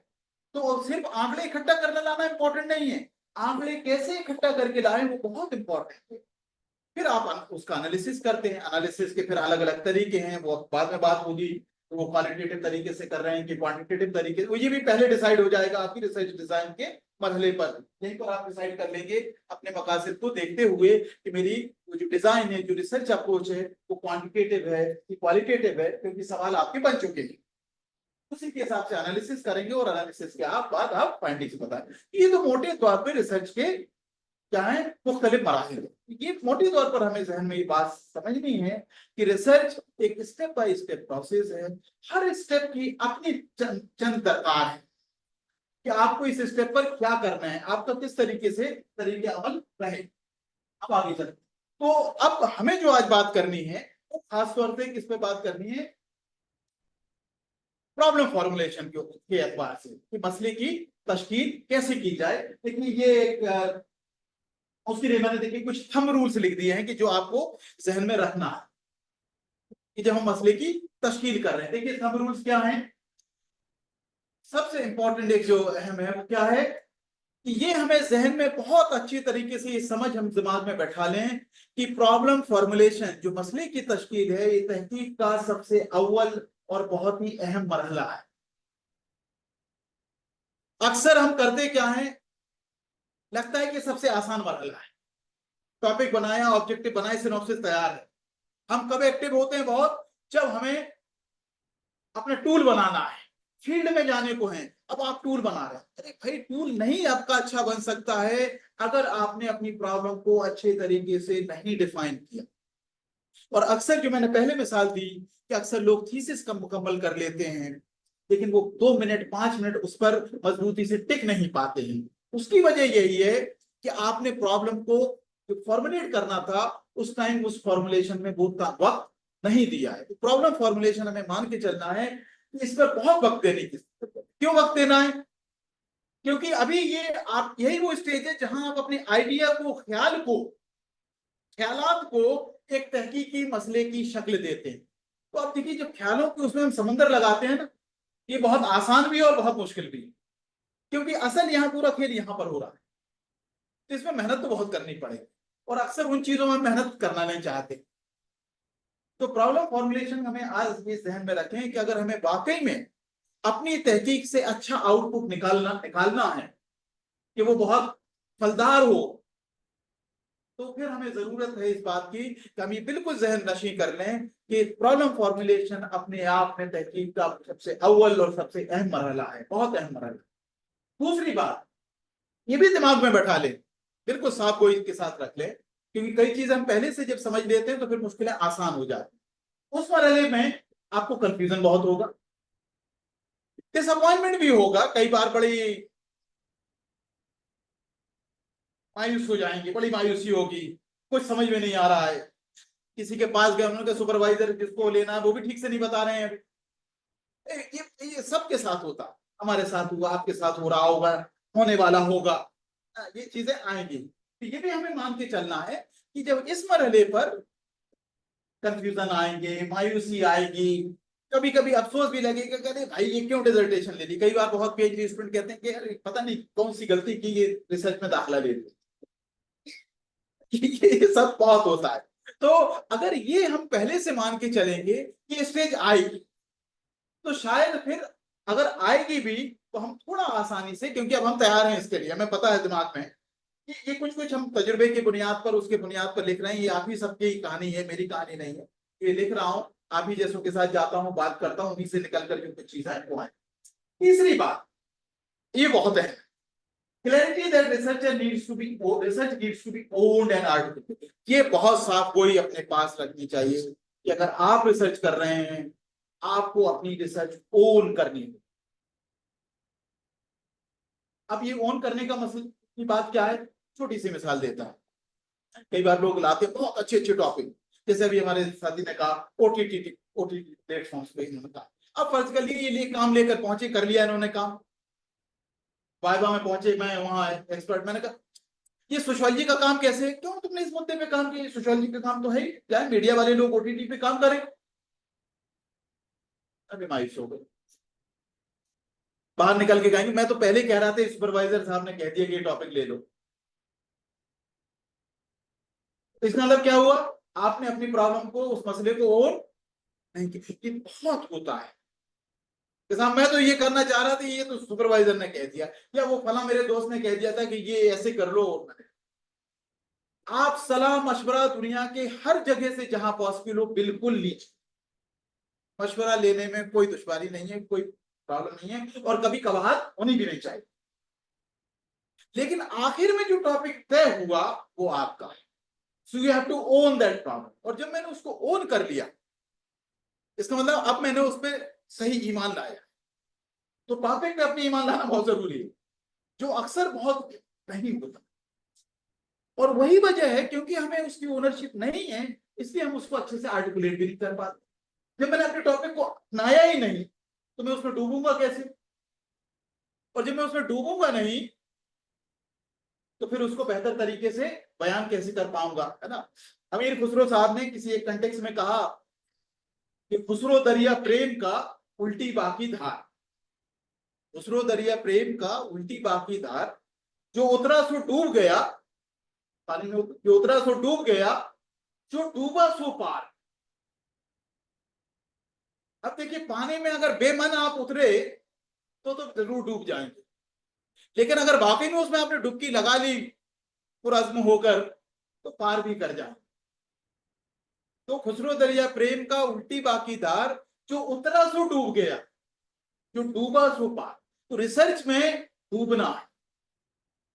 तो सिर्फ आंकड़े इकट्ठा करना लाना इंपॉर्टेंट नहीं है, आंकड़े कैसे इकट्ठा करके लाए वो बहुत इंपॉर्टेंट है। फिर आप उसका एनालिसिस करते हैं, एनालिसिस के फिर अलग अलग तरीके हैं, वो बाद में बात होगी। तो वो क्वालिटेटिव तरीके से कर रहे हैं कि क्वांटिटेटिव तरीके, वो ये भी पहले डिसाइड हो जाएगा आपकी रिसर्च डिजाइन के मरहले पर। यहीं पर आप डिसाइड कर लेंगे अपने मकासद को देखते हुए कि मेरी वो जो डिजाइन है, जो रिसर्च अप्रोच है, वो क्वांटिटेटिव है कि क्वालिटेटिव है, क्योंकि सवाल आपके बन चुके हैं। उसी के हिसाब से एनालिसिस करेंगे और एनालिसिस के बाद आप फाइंडिंग्स बताएं। ये तो मोटे तौर पर रिसर्च के क्या है, मुख्तलिफ मराहिल। ये मोटे तौर पर हमें जहन में ये बात समझनी है कि रिसर्च एक स्टेप बाय स्टेप प्रोसेस है। हर स्टेप की अपनी चंद दरकार है कि आपको इस स्टेप पर क्या करना है, आपका किस तरीके से तरीके अमल रहे। अब आगे चलते, तो अब हमें जो आज बात करनी है वो खास तौर पे किस पे बात करनी है, प्रॉब्लम फॉर्मुलेशन के एतबार से कि मसले की तशकील कैसे की जाए। देखिए ये एक उसके लिए मैंने देखिए कुछ थंब रूल्स लिख दिए हैं कि जो आपको जहन में रखना है कि जब हम मसले की तशकील कर रहे हैं। देखिए थंब रूल्स क्या हैं। सबसे इंपॉर्टेंट एक जो अहम है वो क्या है कि ये हमें जहन में बहुत अच्छी तरीके से ये समझ हम दिमाग में बैठा लें कि प्रॉब्लम फॉर्मुलेशन जो मसले की तशकील है, ये तहकीक का सबसे अव्वल और बहुत ही अहम मरहला है। अक्सर हम करते क्या है, लगता है कि सबसे आसान मरहला है, टॉपिक बनाया, ऑब्जेक्टिव बनाए, सिनॉप्सिस तैयार है। हम कब एक्टिव होते हैं बहुत, जब हमें अपना टूल बनाना है, फील्ड में जाने को है। अब आप टूल बना रहे हैं, अरे भाई टूल नहीं आपका अच्छा बन सकता है अगर आपने अपनी प्रॉब्लम को अच्छे तरीके से नहीं डिफाइन किया। और अक्सर जो मैंने पहले मिसाल दी कि अक्सर लोग थीसिस का मुकम्मल कर लेते हैं, लेकिन वो 2 मिनट 5 मिनट उस पर मजबूती से टिक नहीं पाते हैं। उसकी वजह यही है कि आपने प्रॉब्लम को जो फॉर्मुलेट करना था उस टाइम उस फॉर्मुलेशन में बहुत वक्त नहीं दिया है। तो प्रॉब्लम फॉर्मुलेशन हमें मान के चलना है कि इस पर बहुत वक्त देने की, क्यों वक्त देना है, क्योंकि अभी ये आप यही वो स्टेज है जहां आप अपने आइडिया को, ख्यालात को एक तहकीकी मसले की शक्ल देते हैं। तो आप देखिए जब ख्यालों के उसमें हम समंदर लगाते हैं ना, ये बहुत आसान भी है और बहुत मुश्किल भी है, क्योंकि असल यहाँ पूरा खेल यहाँ पर हो रहा है। तो इसमें मेहनत तो बहुत करनी पड़ेगी और अक्सर उन चीजों में मेहनत करना नहीं चाहते। तो प्रॉब्लम फॉर्मुलेशन हमें आज ये जहन में रखें कि अगर हमें वाकई में अपनी तहकीक से अच्छा आउटपुट निकालना है कि वो बहुत फलदार हो, तो फिर हमें जरूरत है इस बात की कि हम ये बिल्कुल जहन नशी कर लें कि प्रॉब्लम फॉर्मुलेशन अपने आप में तहकीक का सबसे अव्वल और सबसे अहम मरहला है, बहुत अहम मरहला। दूसरी बात ये भी दिमाग में बैठा ले, बिल्कुल साफ गोई के साथ रख ले, क्योंकि कई चीजें हम पहले से जब समझ लेते हैं तो फिर मुश्किलें आसान हो जाती। उस मरहले में आपको कंफ्यूजन बहुत होगा, डिसअपॉइंटमेंट भी होगा, कई बार बड़ी मायूस हो जाएंगे, बड़ी मायूसी होगी, कुछ समझ में नहीं आ रहा है, किसी के पास गए, उन्होंने सुपरवाइजर जिसको लेना है वो भी ठीक से नहीं बता रहे हैं। ये सबके साथ होता, हमारे साथ हुआ, आपके साथ हो रहा होगा, होने वाला होगा, ये चीजें आएंगी। तो ये भी हमें मान के चलना है कि जब इस मरहले पर कंफ्यूजन आएंगे, मायूसी आएगी, कभी कभी अफसोस भी लगेगा, कहते भाई ये क्यों डिसर्टेशन ले ली। कई बार बहुत पीएचडी स्टूडेंट कहते हैं कि यार पता नहीं कौन सी गलती की ये रिसर्च में दाखिला ले ली। ये सब बहुत होता है। तो अगर ये हम पहले से मान के चलेंगे कि स्टेज आएगी, तो शायद फिर अगर आएगी भी तो हम थोड़ा आसानी से, क्योंकि अब हम तैयार हैं इसके लिए, हमें पता है दिमाग में कि ये कुछ कुछ हम तजुर्बे की बुनियाद पर, उसके बुनियाद पर लिख रहे हैं। ये आप ही सबकी कहानी है, मेरी कहानी नहीं है। ये लिख रहा हूं, आप ही जैसों के साथ जाता हूं, बात करता हूं, उन्हीं से निकल कर जो कुछ चीजें वो है। तीसरी बात, ये बहुत है, clarity that research needs to be owned and articulated. ये बहुत साफ गोई अपने पास रखनी चाहिए कि अगर आप रिसर्च कर रहे हैं, आपको अपनी रिसर्च ओन करनी है। अब ये ओन करने का मसले की बात क्या है, छोटी सी मिसाल देता हूं। कई बार लोग लाते हैं बहुत अच्छे अच्छे टॉपिक, जैसे अभी हमारे साथी ने कहा ओटीटी प्लेटफॉर्म्स पे इन्होंने कहा। अब फर्ज कर लिए ये काम लेकर पहुंचे, कर लिया इन्होंने काम, वाइवा में पहुंचे, मैं वहां एक्सपर्ट, मैंने कहा ये सोशियोलॉजी का काम कैसे है, क्यों तुमने इस मुद्दे पे काम किया, सोशियोलॉजी का काम तो है ही, क्या मीडिया वाले लोग ओटीटी पे काम करें। अभी मायूस हो गए, बाहर निकल के कहेंगे मैं तो पहले कह रहा था, सुपरवाइजर साहब ने कह दिया कि ये टॉपिक ले लो। तो इसका मतलब क्या हुआ, आपने अपनी प्रॉब्लम को, उस मसले को ओन नहीं किया। ये बहुत होता है कि साहब मैं तो ये करना चाह रहा था, ये तो सुपरवाइजर ने कह दिया, या वो फला मेरे दोस्त ने कह दिया था कि ये ऐसे कर लो। आप सलाह मशवरा दुनिया के हर जगह से जहां पॉसिबल हो बिल्कुल लीजिए, मशवरा लेने में कोई दुश्वारी नहीं है, कोई प्रॉब्लम नहीं है, और कभी कभार होनी भी नहीं चाहिए। लेकिन आखिर में जो टॉपिक तय हुआ वो आपका है, so you have to own that problem. और जब मैंने उसको ओन कर लिया, इसका मतलब अब मैंने उस पर सही ईमान लाया। तो टॉपिक पे अपनी ईमान लाना बहुत जरूरी है, जो अक्सर बहुत नहीं होता। और वही वजह है क्योंकि हमें उसकी ओनरशिप नहीं है, इसलिए हम उसको अच्छे से आर्टिकुलेट भी नहीं कर पाते। जब मैंने अपने टॉपिक को अपनाया ही नहीं, तो मैं उसमें डूबूंगा कैसे, और जब मैं उसमें डूबूंगा नहीं, तो फिर उसको बेहतर तरीके से बयान कैसे कर पाऊंगा, है ना। अमीर खुसरो साहब ने किसी एक कंटेक्स्ट में कहा कि खुसरो दरिया प्रेम का उल्टी बाकी धार, खुसरो दरिया प्रेम का उल्टी बाकी धार, जो उतरा सो डूब गया, पानी में जो उतरा सो डूब गया, जो डूबा सो पार। अब देखिए, पानी में अगर बेमन आप उतरे तो जरूर डूब जाएंगे, लेकिन अगर वाकई में उसमें आपने डुबकी लगा ली पुरअज़्म होकर, तो पार भी कर जाए। तो खुसरो दरिया प्रेम का उल्टी बाकी धार, जो उतरा सो डूब गया, जो डूबा सो पार। तो रिसर्च में डूबना है,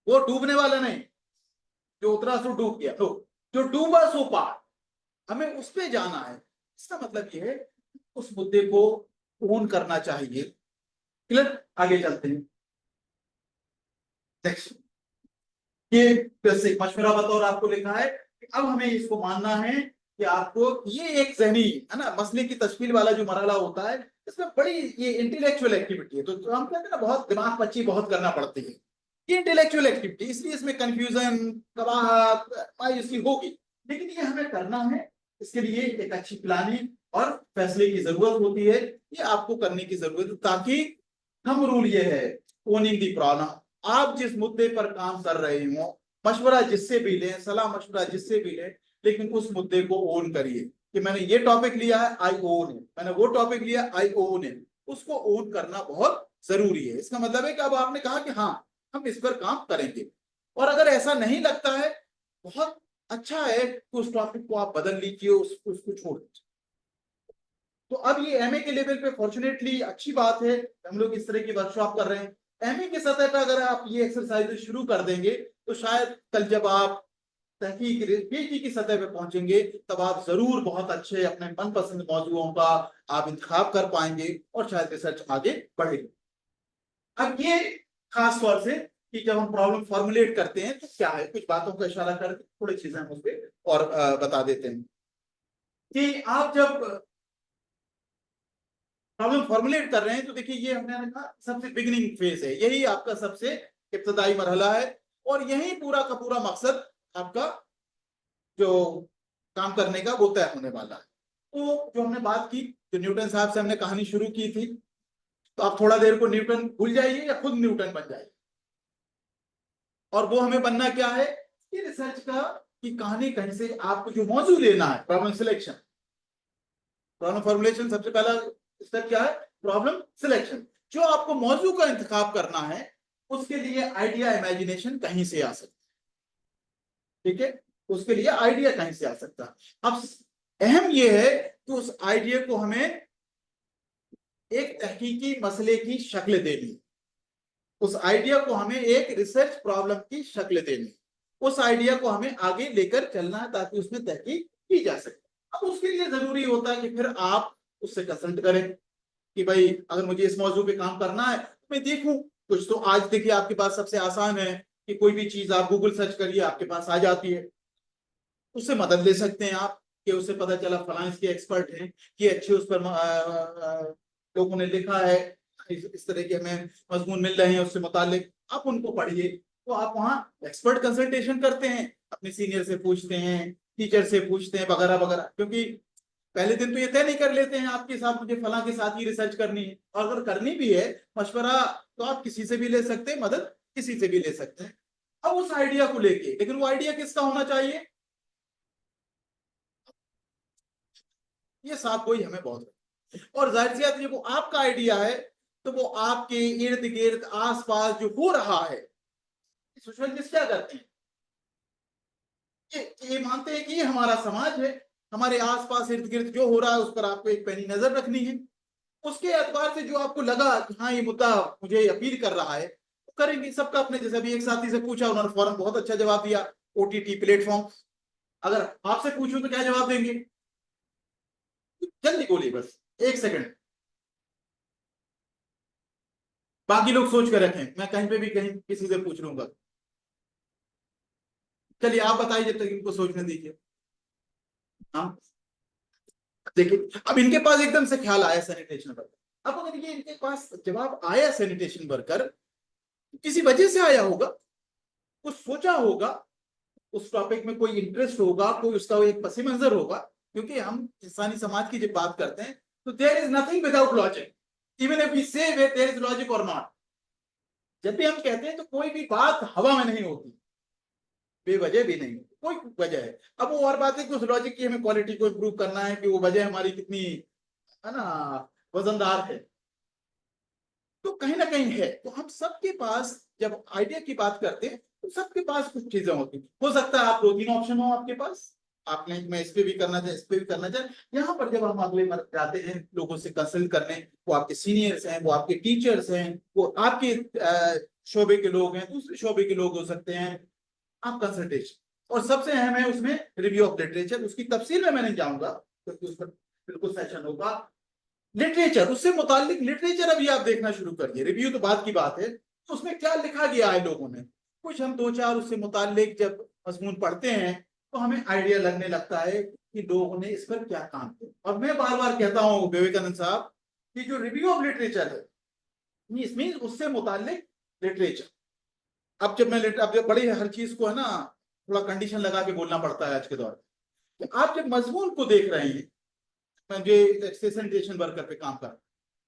वो डूबने वाला नहीं, जो उतरा सो डूब गया। तो जो डूबा सो पार, हमें उस पे जाना है। इसका मतलब यह है उस मुद्दे को ओन करना चाहिए। क्लियर, आगे चलते हैं। नेक्स्ट, ये वैसे मशवरा बतौर आपको लिखा है कि अब हमें इसको मानना है कि आपको ये एक जहनी, है ना, मसले की तश्कील वाला जो मरहला होता है, इसमें बड़ी ये इंटेलेक्चुअल एक्टिविटी है। तो हम कहते हैं ना, बहुत दिमाग पच्ची बहुत करना पड़ती है, ये इंटेलेक्चुअल एक्टिविटी, इसलिए इसमें कंफ्यूजन, कबाहत, मायूसी होगी, लेकिन ये हमें करना है। इसके लिए एक अच्छी प्लानिंग और फैसले की जरूरत होती है, ये आपको करने की जरूरत है, ताकि हम रूल ये है ओनिंग दी प्रॉब्लम। आप जिस मुद्दे पर काम कर रहे हो, मशवरा जिससे भी लें, सलाह मशवरा जिससे भी लें, लेकिन उस मुद्दे को ओन करिए कि मैंने ये टॉपिक लिया है, आई ओन है, मैंने वो टॉपिक लिया, आई ओन है। उसको ओन करना बहुत जरूरी है। इसका मतलब है कि अब आपने कहा कि हाँ हम इस पर काम करेंगे, और अगर ऐसा नहीं लगता है, बहुत अच्छा है कि उस टॉपिक को आप बदल लीजिए, उसको छोड़ दीजिए। तो अब ये एमए के लेवल पे फॉर्चुनेटली अच्छी बात है, हम लोग इस तरह की वर्कशॉप कर रहे हैं। एमए के सतह पर अगर आप ये एक्सरसाइज शुरू कर देंगे, तो शायद कल जब आप तहकीक पीएचडी की सतह पे पहुंचेंगे, तब आप जरूर बहुत अच्छे अपने मनपसंद मौजूओं का आप इंतखाब कर पाएंगे, और शायद रिसर्च आगे बढ़ेगी। अब ये खास तौर से कि जब हम प्रॉब्लम फॉर्मुलेट करते हैं तो क्या है, कुछ बातों का इशारा करके थोड़ी चीजें हम उस पर और बता देते हैं कि आप जब प्रॉब्लम फॉर्मुलेट कर रहे हैं, तो देखिए ये हमने कहा सबसे बिगिनिंग फेज है, यही आपका सबसे इब्तदाई मरहला है, और यही पूरा का पूरा मकसद आपका जो काम करने का वो तय होने वाला है। तो जो हमने बात की, जो न्यूटन साहब से हमने कहानी शुरू की थी, तो आप थोड़ा देर को न्यूटन भूल जाइए या खुद न्यूटन बन जाइए। और वो हमें बनना क्या है कि रिसर्च का कि कहानी कहीं से आपको जो मौजूद लेना है, प्रॉब्लम सिलेक्शन, प्रॉब्लम फॉर्मुलेशन, सबसे पहला स्टेप क्या है, प्रॉब्लम सिलेक्शन। जो आपको मौजू का इंतखाब करना है उसके लिए आइडिया इमेजिनेशन कहीं से आ सकता है, ठीक है, उसके लिए आइडिया कहीं से आ सकता है। अब अहम यह है कि उस आइडिया को हमें एक तहकीकी मसले की शक्ल देनी, उस आइडिया को हमें एक रिसर्च प्रॉब्लम की शक्ल देनी, उस आइडिया को हमें आगे लेकर चलना है ताकि उसमें तहकीक की जा सके। अब उसके लिए जरूरी होता है कि फिर आप उससे कंसल्ट करें कि भाई अगर मुझे इस मौजू पे काम करना है तो मैं देखूं कुछ। तो आज देखिए आपके पास सबसे आसान है कि कोई भी चीज आप गूगल सर्च करिए, आपके पास आ जाती है, उससे मदद ले सकते हैं आप कि उससे पता चला फलां इसके एक्सपर्ट हैं कि अच्छे उस पर लोगों ने लिखा है, इस तरह के हमें मजमून मिल रहे हैं उससे मुतालिक, आप उनको पढ़िए। तो आप वहाँ एक्सपर्ट कंसल्टेशन करते हैं, अपने सीनियर से पूछते हैं, टीचर से पूछते हैं वगैरह वगैरह, क्योंकि पहले दिन तो ये तय नहीं कर लेते हैं आपके साथ मुझे फलां के साथ ही रिसर्च करनी है, और अगर करनी भी है मशवरा तो आप किसी से भी ले सकते हैं, मदद किसी से भी ले सकते हैं। अब उस आइडिया को लेके, लेकिन वो आइडिया किसका होना चाहिए, ये साफ गोई हमें बहुत है। और जाहिर सी बात है, वो आपका आइडिया है तो वो आपके इर्द गिर्द आसपास जो हो रहा है, सोशल क्या करते हैं, ये मानते हैं कि ये हमारा समाज है, हमारे आसपास इर्द गिर्द जो हो रहा है उस पर आपको एक पैनी नजर रखनी है। उसके एतबार से जो आपको लगा कि हाँ ये मुद्दा मुझे अपील कर रहा है तो करेंगे। सबका अपने, जैसे अभी एक साथी से पूछा, उन्होंने फौरन बहुत अच्छा जवाब दिया, ओटीटी प्लेटफॉर्म। अगर आपसे पूछूं तो क्या जवाब देंगे, जल्दी बोलिए, बस एक सेकंड, बाकी लोग सोच कर रखें, मैं कहीं पे भी कहीं किसी से पूछ लूंगा। चलिए आप बताइए जब तक इनको सोचने दीजिए। हाँ देखिए, अब इनके पास एकदम से ख्याल आया सैनिटेशन वर्कर। अब अगर ये इनके पास जवाब आया सैनिटेशन वर्कर, किसी वजह से आया होगा, कुछ सोचा होगा, उस टॉपिक में कोई इंटरेस्ट होगा, कोई उसका एक पसी मंजर होगा। क्योंकि हम इंसानी समाज की जब बात करते हैं तो there is nothing without logic, even if we say there is logic और नॉट। जब भी हम कहते हैं तो कोई भी बात हवा में नहीं होती, बेवजह भी नहीं, कोई वजह है। अब वो और बात है कि उस लॉजिक की हमें क्वालिटी को इंप्रूव करना है कि वो वजह हमारी कितनी, है ना, वजनदार है, तो कहीं ना कहीं है। तो हम सबके पास जब आइडिया की बात करते हैं तो सबके पास कुछ चीजें होती, हो सकता है आप दो तीन ऑप्शन हो आपके पास, आपने मैं इस पे भी करना चाहे, इस पे भी करना चाहे। यहाँ पर जब हम अगले बार जाते हैं लोगों से कंसल्ट करने, वो आपके सीनियर्स हैं, वो आपके टीचर्स हैं, वो आपके शोबे के लोग हैं, दूसरे शोबे के लोग हो सकते हैं, आप कंसल्टेशन। और सबसे अहम है उसमें रिव्यू ऑफ लिटरेचर, उसकी तफसील में मैं नहीं जाऊंगा क्योंकि उस पर बिल्कुल सेशन होगा। लिटरेचर, उससे मुतालिक लिटरेचर अभी आप देखना शुरू करिए, रिव्यू तो बात की बात है, तो उसमें क्या लिखा गया है लोगों ने, कुछ हम दो चार उससे मुतालिक जब मजमून पढ़ते हैं तो हमें आइडिया लगने लगता है कि लोगों ने इस पर क्या काम किया। और मैं बार बार कहता हूँ विवेकानंद साहब कि जो रिव्यू ऑफ लिटरेचर है, इसमें उससे मुतालिक लिटरेचर। अब जब मैं अब जब बड़ी हर चीज को है ना थोड़ा कंडीशन लगा के बोलना पड़ता है आज के दौर में, आप जब मजमून को देख रहे हैं, मैं जो सैनिटेशन वर्कर पे काम कर,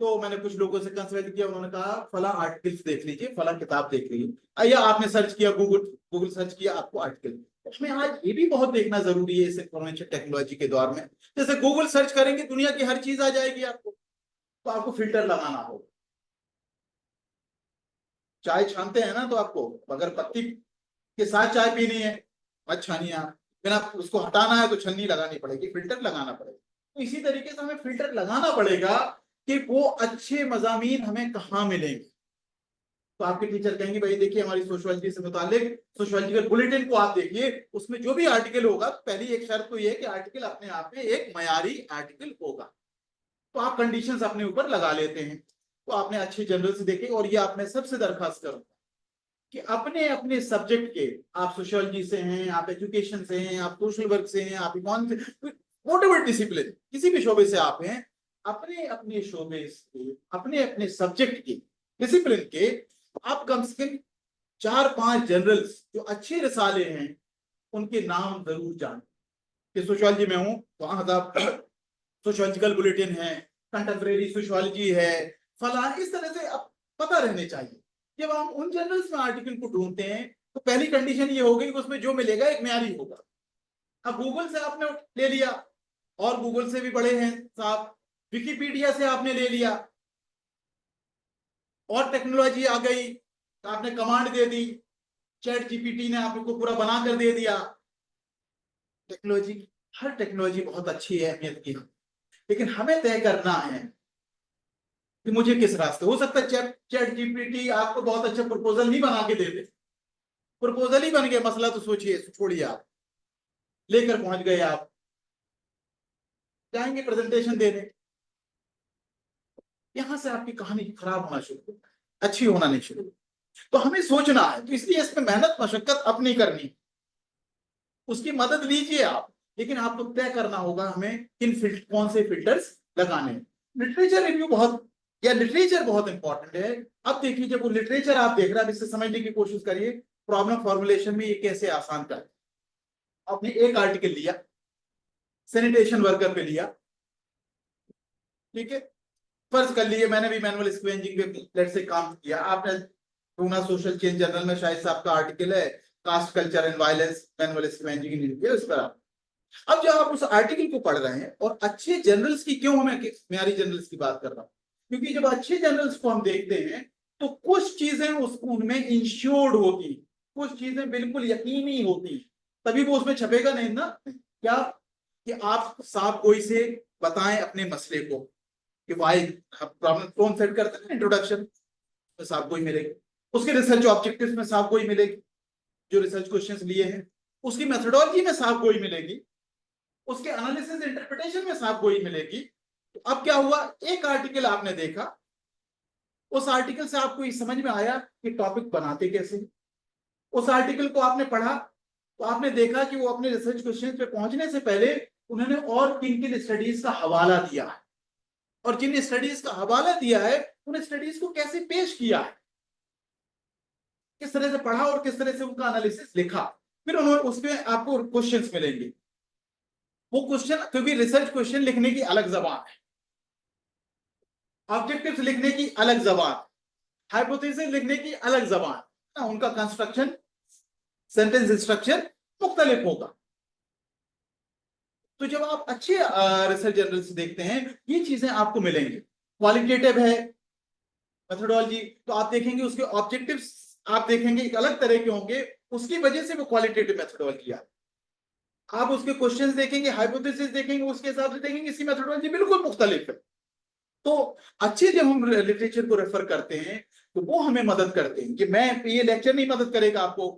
तो मैंने कुछ लोगों से कंसल्ट किया, उन्होंने कहा फला आर्टिकल्स देख लीजिए, फला किताब देख लीजिए, या आपने सर्च किया गूगल गूगल सर्च किया, आपको आर्टिकल। उसमें आज ये भी बहुत देखना जरूरी है इस इंफॉर्मेशन टेक्नोलॉजी के दौर में, जैसे गूगल सर्च करेंगे दुनिया की हर चीज आ जाएगी आपको, तो आपको फिल्टर लगाना होगा। चाय छानते हैं ना, तो आपको अगर पत्ती के साथ चाय पीनी है, मत छानिए आप, बिना उसको हटाना है तो छन्नी लगानी पड़ेगी, फिल्टर लगाना पड़ेगा। तो इसी तरीके से हमें फिल्टर लगाना पड़ेगा कि वो अच्छे मजामीन हमें कहाँ मिलेंगे। तो आपके टीचर कहेंगे भाई देखिए हमारी सोशियोलॉजी से मुतालिक सोशियोलॉजिकल बुलेटिन को आप देखिए, उसमें जो भी आर्टिकल होगा, पहली एक शर्त तो ये है कि आर्टिकल अपने आप में एक मयारी आर्टिकल होगा। तो आप कंडीशंस अपने ऊपर लगा लेते हैं। तो आपने अच्छे जनरल से देखे, और ये आपने सबसे दरखास्त करूंगा कि अपने अपने सब्जेक्ट के, आप सोशियोलॉजी से हैं, आप एजुकेशन से हैं, आप सोशल वर्क से हैं, आप इकोनॉमी से, व्हाटएवर डिसिप्लिन, किसी भी शोबे से आप हैं, अपने अपने शोबे के, अपने अपने सब्जेक्ट के, डिसिप्लिन के, आप कम से कम चार पांच जनरल्स जो अच्छे रिसाले हैं उनके नाम जरूर जानें। कि सोशियोलॉजी में हूं तो आप सोशियोलॉजिकल बुलेटिन है, कंटेम्परेरी सोशियोलॉजी है, फला, इस तरह से अब पता रहने चाहिए। जब हम उन जर्नल्स में आर्टिकल को ढूंढते हैं तो पहली कंडीशन ये होगी कि उसमें जो मिलेगा एक म्यारी होगा, अब गूगल से आपने ले लिया, और गूगल से भी बड़े हैं साहब, विकिपीडिया से आपने ले लिया, और टेक्नोलॉजी आ गई तो आपने कमांड दे दी, चैट जीपीटी ने आपको पूरा बना कर दे दिया। टेक्नोलॉजी, हर टेक्नोलॉजी बहुत अच्छी है, अहमियत की, लेकिन हमें तय करना है कि मुझे किस रास्ते। हो सकता है चैट जीपीटी आपको बहुत अच्छा प्रपोजल नहीं बना के दे दे, प्रपोजल ही बन गया, मसला तो सोचिए, छोड़िए, आप लेकर पहुंच गए, आप जाएंगे प्रेजेंटेशन देने, यहां से आपकी कहानी खराब होना शुरू, अच्छी होना नहीं शुरू। तो हमें सोचना है, तो इसलिए इसमें मेहनत मशक्कत अपनी करनी, उसकी मदद लीजिए आप, लेकिन आपको तय करना होगा हमें कौन से फिल्टर्स लगाने हैं। लिटरेचर रिव्यू बहुत, या लिटरेचर बहुत इंपॉर्टेंट है। अब देखिए, जब वो लिटरेचर आप देख रहे हैं, इससे समझने की कोशिश करिए प्रॉब्लम फॉर्मुलेशन में ये कैसे आसान कर। आपने एक आर्टिकल लिया, सैनिटेशन वर्कर पे लिया, ठीक है, फर्ज कर लिए मैंने भी मैनुअल स्क्वेंजिंग पे लेट से काम किया, आपने पूना सोशल चेंज जर्नल में शायद से आपका आर्टिकल है, caste culture and violence manual scavenging in India, उस पर आप अब जब आप उस आर्टिकल को पढ़ रहे हैं, और अच्छे जर्नल्स की, क्यों हमें म्यारी जर्नल्स की बात कर रहा हूं, क्योंकि जब अच्छे जर्नल्स को हम देखते हैं तो कुछ चीजें उसको उनमें इंश्योर्ड होती, कुछ चीजें बिल्कुल यकीनी होती, तभी वो उसमें छपेगा नहीं ना। क्या कि आप साफ गोई से बताएं अपने मसले को, कि वाई प्रॉब्लम कौन सेट करते हैं, इंट्रोडक्शन में साफ गोई मिलेगी, उसके रिसर्च ऑब्जेक्टिव्स में साफ गोई मिलेगी, जो रिसर्च क्वेश्चंस लिए हैं उसकी मेथोडोलॉजी में साफ गोई मिलेगी, उसके एनालिसिस इंटरप्रिटेशन में साफ गोई मिलेगी। तो अब क्या हुआ, एक आर्टिकल आपने देखा, उस आर्टिकल से आपको ये समझ में आया कि टॉपिक बनाते कैसे, उस आर्टिकल को आपने पढ़ा तो आपने देखा कि वो अपने रिसर्च क्वेश्चन पे पहुंचने से पहले उन्होंने और किन किन स्टडीज का हवाला दिया है, और जिन स्टडीज का हवाला दिया है उन स्टडीज को कैसे पेश किया है, किस तरह से पढ़ा और किस तरह से उनका एनालिसिस लिखा, फिर उन्होंने उसमें आपको क्वेश्चंस मिलेंगे। वो क्वेश्चन, क्योंकि रिसर्च क्वेश्चन लिखने की अलग जबान है, ऑब्जेक्टिव्स लिखने की अलग जबान, हाइपोथेसिस लिखने की अलग जबान ना, उनका कंस्ट्रक्शन, सेंटेंस स्ट्रक्चर मुख्तलिफ होगा। तो जब आप अच्छे रिसर्च जर्नल्स देखते हैं, ये चीजें आपको मिलेंगी। क्वालिटेटिव है मेथोडोलॉजी, तो आप देखेंगे उसके ऑब्जेक्टिव्स आप देखेंगे एक अलग तरह के होंगे, उसकी वजह से वो क्वालिटेटिव मेथोडोलॉजी है। आप उसके क्वेश्चंस देखेंगे, हाइपोथेसिस देखेंगे, उसके हिसाब से देखेंगे, इसकी मेथोडोलॉजी बिल्कुल मुख्तलिफ है। तो अच्छे जब हम लिटरेचर को रेफर करते हैं तो वो हमें मदद करते हैं, कि मैं ये लेक्चर नहीं मदद करेगा आपको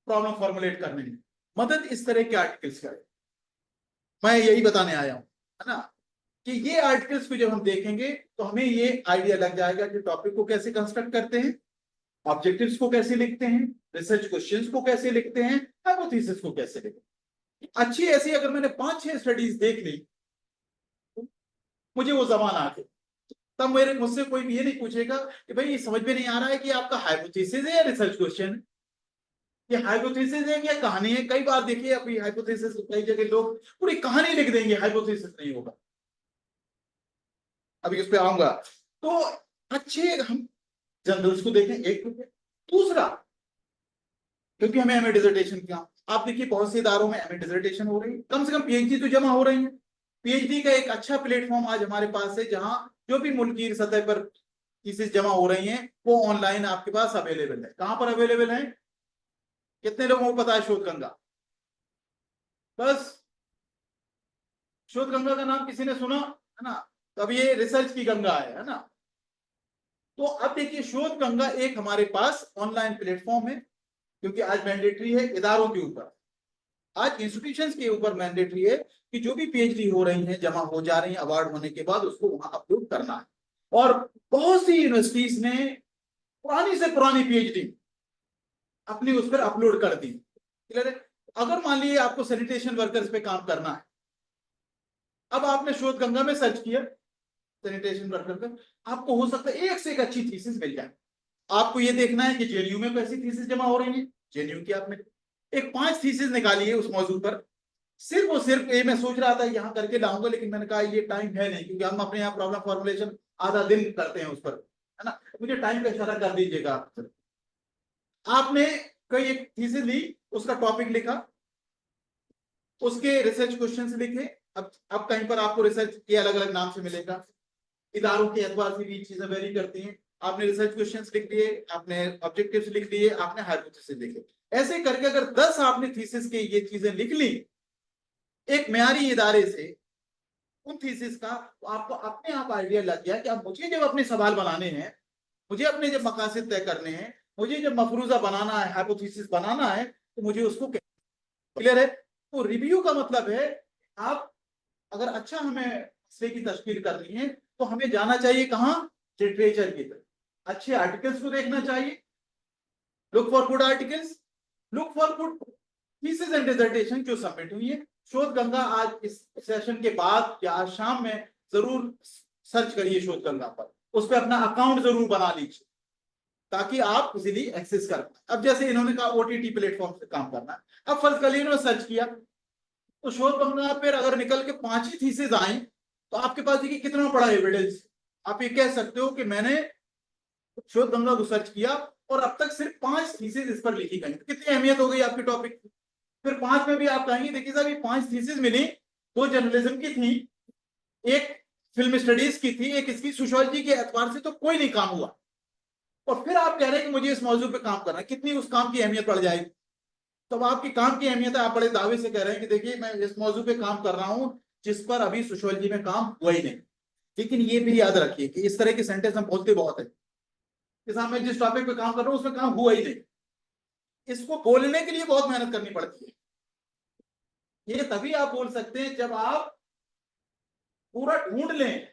प्रॉब्लम फॉर्मुलेट करने में, मदद इस तरह के आर्टिकल्स करें। मैं यही बताने आया हूं, है ना, कि ये आर्टिकल्स को जब हम देखेंगे तो हमें ये आइडिया लग जाएगा कि टॉपिक को कैसे कंस्ट्रक्ट करते हैं, ऑब्जेक्टिव्स को कैसे लिखते हैं, रिसर्च क्वेश्चंस को कैसे लिखते हैं, हाइपोथेसिस को कैसे लिखते हैं। अच्छी ऐसी अगर मैंने 5-6 स्टडीज देख ली, मुझे वो जबान आ गई, तब मेरे मुझसे कोई भी ये नहीं पूछेगा कि भाई ये समझ में नहीं आ रहा है कि आपका हाइपोथेसिस है या रिसर्च क्वेश्चन है, ये हाइपोथेसिस है या कहानी है। कई बार देखिए, अभी हाइपोथेसिस कई जगह लोग पूरी कहानी लिख देंगे, हाइपोथेसिस नहीं होगा, अभी उस पर आऊंगा। तो अच्छे हम जर्नल्स को देखें, एक तो दूसरा, क्योंकि हमें एमए डिसर्टेशन किया, आप देखिए बहुत से इदारों में एमए डिसर्टेशन हो रही है, कम से कम पीएचडी तो जमा हो रही है। पीएचडी का एक अच्छा प्लेटफॉर्म आज हमारे पास है, जहां जो भी मुल्की सतह पर थीसिस जमा हो रही हैं वो ऑनलाइन आपके पास अवेलेबल है। कहां पर अवेलेबल है, कितने लोगों को पता है शोध गंगा? बस शोध गंगा का नाम किसी ने सुना है ना, तो अब ये रिसर्च की गंगा है ना। तो अब देखिए, शोध गंगा एक हमारे पास ऑनलाइन प्लेटफॉर्म है, क्योंकि आज मैंडेटरी है इदारों के ऊपर, आज इंस्टीट्यूशंस के ऊपर मैंडेटरी है कि जो भी पीएचडी हो रही हैं, जमा हो जा रही हैं, अवार्ड होने के बाद उसको वहां अपलोड करना है। और बहुत सी यूनिवर्सिटीज ने पुरानी से पुरानी पीएचडी अपनी उस पर अपलोड कर दी। अगर मान लीजिए आपको सैनिटेशन वर्कर्स पे काम करना है, अब आपने शोध गंगा में सर्च किया सैनिटेशन वर्कर का, आपको हो सकता है एक से एक अच्छी थीसिस मिल जाए। आपको ये देखना है कि जेएनयू में कैसी थीसिस जमा हो रही है, जेएनयू की आपने एक 5 थीसिस निकाली है उस मौजूद पर, सिर्फ और सिर्फ ये मैं सोच रहा था यहाँ करके लाऊंगा, लेकिन मैंने कहा ये टाइम है नहीं, क्योंकि हम अपने यहाँ प्रॉब्लम फॉर्मुलेशन आधा दिन करते हैं उस पर, है ना, मुझे टाइम का इशारा कर दीजिएगा। आपने कोई एक थीसिस ली, उसका टॉपिक लिखा, उसके रिसर्च क्वेश्चंस लिखे। अब कहीं पर आपको रिसर्च के अलग अलग नाम से मिलेगा, इदारों के एतबार से भी चीजें वेरी करती हैं। आपने रिसर्च क्वेश्चंस लिख लिए, आपने ऑब्जेक्टिव्स लिख लिए, आपने हाइपोथेसिस लिखे। ऐसे करके अगर 10 आपने थीसिस के ये चीजें लिख ली एक म्यारी इदारे से, उन थीसिस का, तो आपको अपने आप आइडिया लग गया कि अब मुझे जब अपने सवाल बनाने हैं, मुझे अपने जब मकासद तय करने हैं, मुझे जब मफरूजा बनाना है, हाइपोथेसिस बनाना है, तो मुझे उसको क्लियर है। तो रिव्यू का मतलब है आप अगर अच्छा हमें मसले की तशकील करनी है तो हमें जाना चाहिए कहां, लिटरेचर की तरफ। अच्छे आर्टिकल्स को देखना चाहिए, look for good articles, look for good thesis and dissertation जो सबमिट हुई है। शोध गंगा आज इस सेशन के बाद या आज शाम में जरूर सर्च करिए शोध गंगा पर, उस पर अपना अकाउंट जरूर बना लीजिए ताकि आप इजीली एक्सेस कर पाए। अब जैसे इन्होंने कहा ओटीटी प्लेटफॉर्म से काम करना है, अब फर्ज कर इन्होंने सर्च किया तो शोध गंगा पर अगर निकल के 5 ही थीसिस आए तो आपके पास देखिए कितना बड़ा एविडेंस। आप ये कह सकते हो कि मैंने शोध गंगा को सर्च किया और अब तक सिर्फ 5 थीसिस इस पर लिखी गई, कितनी अहमियत हो गई आपके टॉपिक। फिर 5 में भी आप कहेंगे देखिए साहब ये 5 थीसिस मिली, 2 जर्नलिज्म की थी, एक फिल्म स्टडीज की थी, एक इसकी सोशियोलॉजी के एतबार से तो कोई नहीं काम हुआ। और फिर आप कह रहे हैं कि मुझे इस मौजूद पे काम करना है, कितनी उस काम की अहमियत बढ़ जाएगी। तो आपकी काम की अहमियत है, आप बड़े दावे से कह रहे हैं कि देखिए मैं इस मौजूद पे काम कर रहा हूं जिस पर अभी सोशियोलॉजी में काम हुआ ही नहीं। लेकिन ये भी याद रखिए कि इस तरह के सेंटेंस हम बोलते बहुत है कि साहब मैं जिस टॉपिक पे काम कर रहा हूं उसमें काम हुआ ही नहीं। इसको बोलने के लिए बहुत मेहनत करनी पड़ती है। ये तभी आप बोल सकते हैं जब आप पूरा ढूंढ लें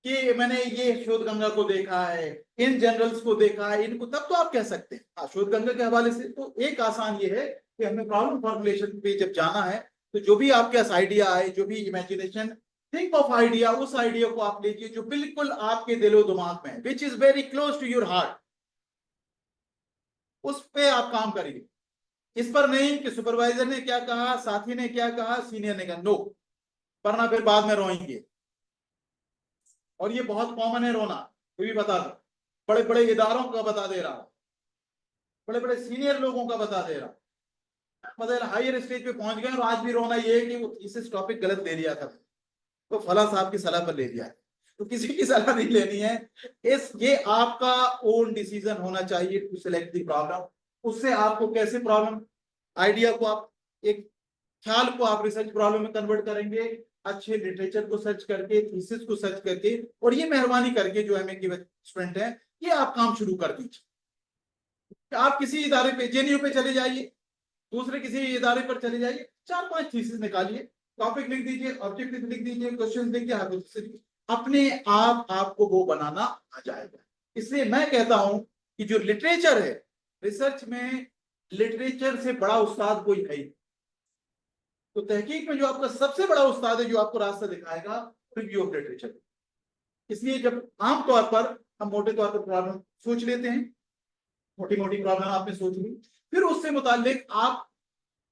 कि मैंने ये शोध गंगा को देखा है, इन जनरल्स को देखा है, इनको, तब तो आप कह सकते हैं। हाँ, शोध गंगा के हवाले से तो एक आसान ये है कि हमें प्रॉब्लम फॉर्मुलेशन पे जब जाना है तो जो भी आपके पास आइडिया आए, जो भी इमेजिनेशन, थिंक ऑफ आइडिया, उस आइडिया को आप लीजिए जो बिल्कुल आपके दिलो दिमाग में है, which is very close to your heart, उस पे आप काम करिए। इस पर नहीं कि सुपरवाइजर ने क्या कहा, साथी ने क्या कहा, सीनियर ने कहा, नो, वरना फिर बाद में रोएंगे। और ये बहुत कॉमन है रोना, ये भी बता दो, बड़े बड़े इदारों का बता दे रहा हूं, बड़े बड़े सीनियर लोगों का बता दे रहा हूं, मतलब हायर स्टेज पे पहुंच गए और आज भी रोना ये है कि वो थीसिस टॉपिक गलत ले लिया था, तो फला साहब की सलाह पर ले लिया। तो किसी की सलाह नहीं लेनी है, ये आपका ओन डिसीजन होना चाहिए टू सिलेक्ट द प्रॉब्लम। उससे आपको कैसे प्रॉब्लम आइडिया को आप एक ख्याल को आप रिसर्च प्रॉब्लम में कन्वर्ट करेंगे, अच्छे लिटरेचर को सर्च करके, थीसिस को सर्च करके, और ये मेहरबानी करके जो एमए के स्टूडेंट हैं ये आप काम शुरू कर दीजिए। आप किसी इदारे पे, जेएनयू पे चले जाइए, दूसरे किसी इदारे पर चले जाइए, 4-5 थीसिस निकालिए, टॉपिक लिख दीजिए, ऑब्जेक्टिव लिख दीजिए, क्वेश्चन लिख दीजिए, हाइपोथेसिस, अपने आप आपको वो बनाना आ जाएगा। इसलिए मैं कहता हूं कि जो लिटरेचर है, रिसर्च में लिटरेचर से बड़ा उस्ताद कोई है। तो तहकीक में जो आपका सबसे बड़ा उस्ताद है जो आपको रास्ता दिखाएगा, रिव्यू ऑफ लिटरेचर। इसलिए जब आमतौर पर हम मोटे तौर पर प्रॉब्लम सोच लेते हैं, मोटी मोटी प्रॉब्लम आपने सोच ली, फिर उससे मुतालिक आप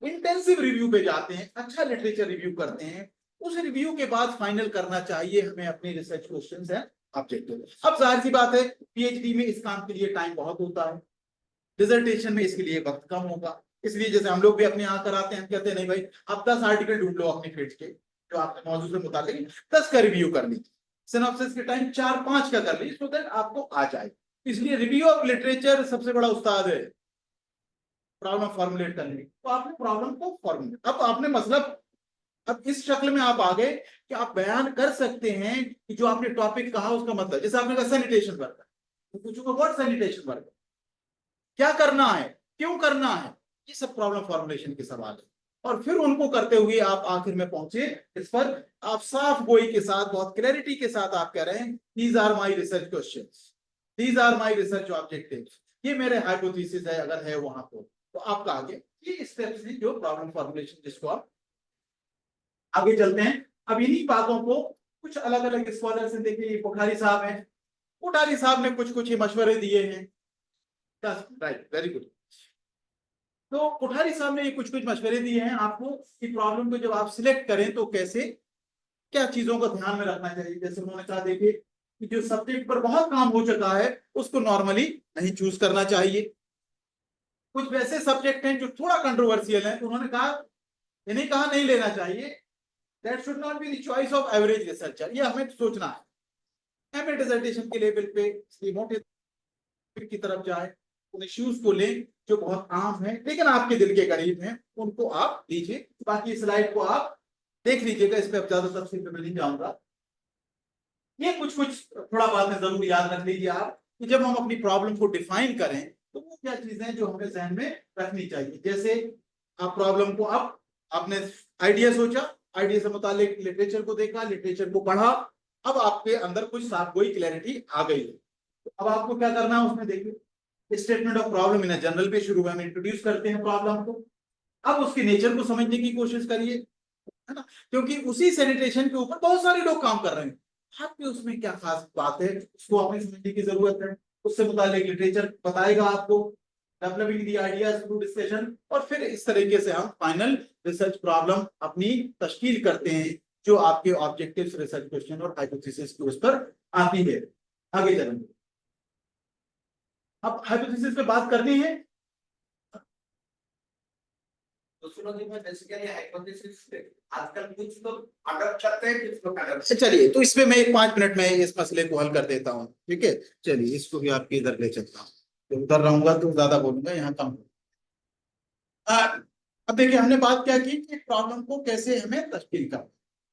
इंटेंसिव रिव्यू पे जाते हैं, अच्छा लिटरेचर रिव्यू करते हैं। उस रिव्यू के बाद फाइनल करना चाहिए हमें अपने रिसर्च क्वेश्चंस हैं, ऑब्जेक्टिव। अब जाहिर सी बात है पीएचडी में इस काम के लिए टाइम बहुत होता है, डिसर्टेशन में इसके लिए वक्त कम होगा। इसलिए जैसे हम लोग भी अपने यहाँ कराते हैं, हम कहते हैं नहीं भाई आप 10 आर्टिकल ढूंढ लो अपने फील्ड के जो आपके मौजूद से मुताबिक, 10 का रिव्यू कर लीजिए, सिनॉप्सिस के टाइम 4-5 का कर लीजिए, सो दैट आपको आ जाए। इसलिए रिव्यू ऑफ लिटरेचर सबसे बड़ा उस्ताद है प्रॉब्लम फॉर्मुलेट करने की। तो आपने प्रॉब्लम को फॉर्मुलेट, अब आपने मतलब अब इस शक्ल में आप आ गए कि आप बयान कर सकते हैं कि जो आपने टॉपिक कहा उसका मतलब, जैसे आपने कहा सैनिटेशन वर्कर, तो पूछूंगा व्हाट सैनिटेशन वर्कर, क्या करना है, क्यों करना है, ये सब प्रॉब्लम फॉर्मुलेशन के सवाल है। और फिर उनको करते हुए आप आखिर में पहुंचे इस पर, आप साफ गोई के साथ, बहुत क्लैरिटी के साथ आप कह रहे हैं these are my research questions, these are my research objectives, ये मेरे हाइपोथेसिस है अगर है वहां पर। तो आपका आगे ये स्टेप्स हैं जो प्रॉब्लम फॉर्मुलेशन, जिसको आप आगे चलते हैं। अब इन्हीं बातों को कुछ अलग अलग स्कॉलर्स हैं, देखिए कोठारी साहब हैं, कोठारी साहब ने कुछ कुछ मशवरे दिए हैं, राइट, वेरी गुड। तो कोठारी साहब ने कुछ कुछ मशवरे दिए हैं आपको कि प्रॉब्लम को जब आप सिलेक्ट करें तो कैसे, क्या चीजों को ध्यान में रखना चाहिए। जैसे उन्होंने कहा देखिए कि जो सब्जेक्ट पर बहुत काम हो चुका है उसको नॉर्मली नहीं चूज करना चाहिए। कुछ वैसे सब्जेक्ट हैं जो थोड़ा कंट्रोवर्शियल हैं, तो उन्होंने कहा इन्हें कहाँ नहीं लेना चाहिए, that should not be the choice of average researcher, ये हमें सोचना है। हमें डिसर्टेशन के लेवल पे मोटे की तरफ जाए, उन इश्यूज को लें जो बहुत आम है लेकिन आपके दिल के करीब हैं, उनको आप लीजिए। बाकी स्लाइड को आप देख लीजिएगा, इस पे अब ज्यादा तफसील पे मैं नहीं जाऊंगा। ये कुछ कुछ थोड़ा बात में जरूर याद रख लीजिए आप कि जब हम अपनी प्रॉब्लम को डिफाइन करें तो वो क्या चीजें हैं जो हमें जहन में रखनी चाहिए। जैसे आप प्रॉब्लम को, अब आपने आइडिया सोचा, आइडिया से मुतालिक लिटरेचर को देखा, लिटरेचर को पढ़ा, अब आपके अंदर कुछ साफ गोई क्लैरिटी आ गई है। तो अब आपको क्या करना है उसमें देखिए, statement of problem in general पे शुरू में हम इंट्रोड्यूस करते हैं प्रॉब्लम को। अब उसके नेचर को समझने की कोशिश करिए, है ना, क्योंकि उसी सैनिटेशन के ऊपर बहुत सारे लोग काम कर रहे हैं। आपके उसमें क्या खास बात है उसको आपने समझने की जरूरत है, उससे मुतालिक लिटरेचर बताएगा आपको, developing the ideas through discussion, और फिर इस तरीके से हम फाइनल रिसर्च प्रॉब्लम अपनी तश्कील करते हैं जो आपके ऑब्जेक्टिव्स, रिसर्च क्वेश्चन और हाइपोथेसिस के उस पर आती है। आगे चलेंगे, अब हाइपोथेसिस पे बात करनी है। तो सुनो जी, मैं बेसिकली हाइपोथेसिस आजकल कुछ लोग अडॉप्ट करते हैं, कुछ लोग अडॉप्ट। चलिए, तो इसमें मैं 5 मिनट में इस मसले को हल कर देता हूँ, ठीक है। चलिए, इसको भी आपके इधर ले चलता हूँ, तो उधर रहूंगा तो ज्यादा बोलूंगा, यहाँ कम। अब देखिए, हमने बात क्या की कि प्रॉब्लम को कैसे हमें तश्कील करना।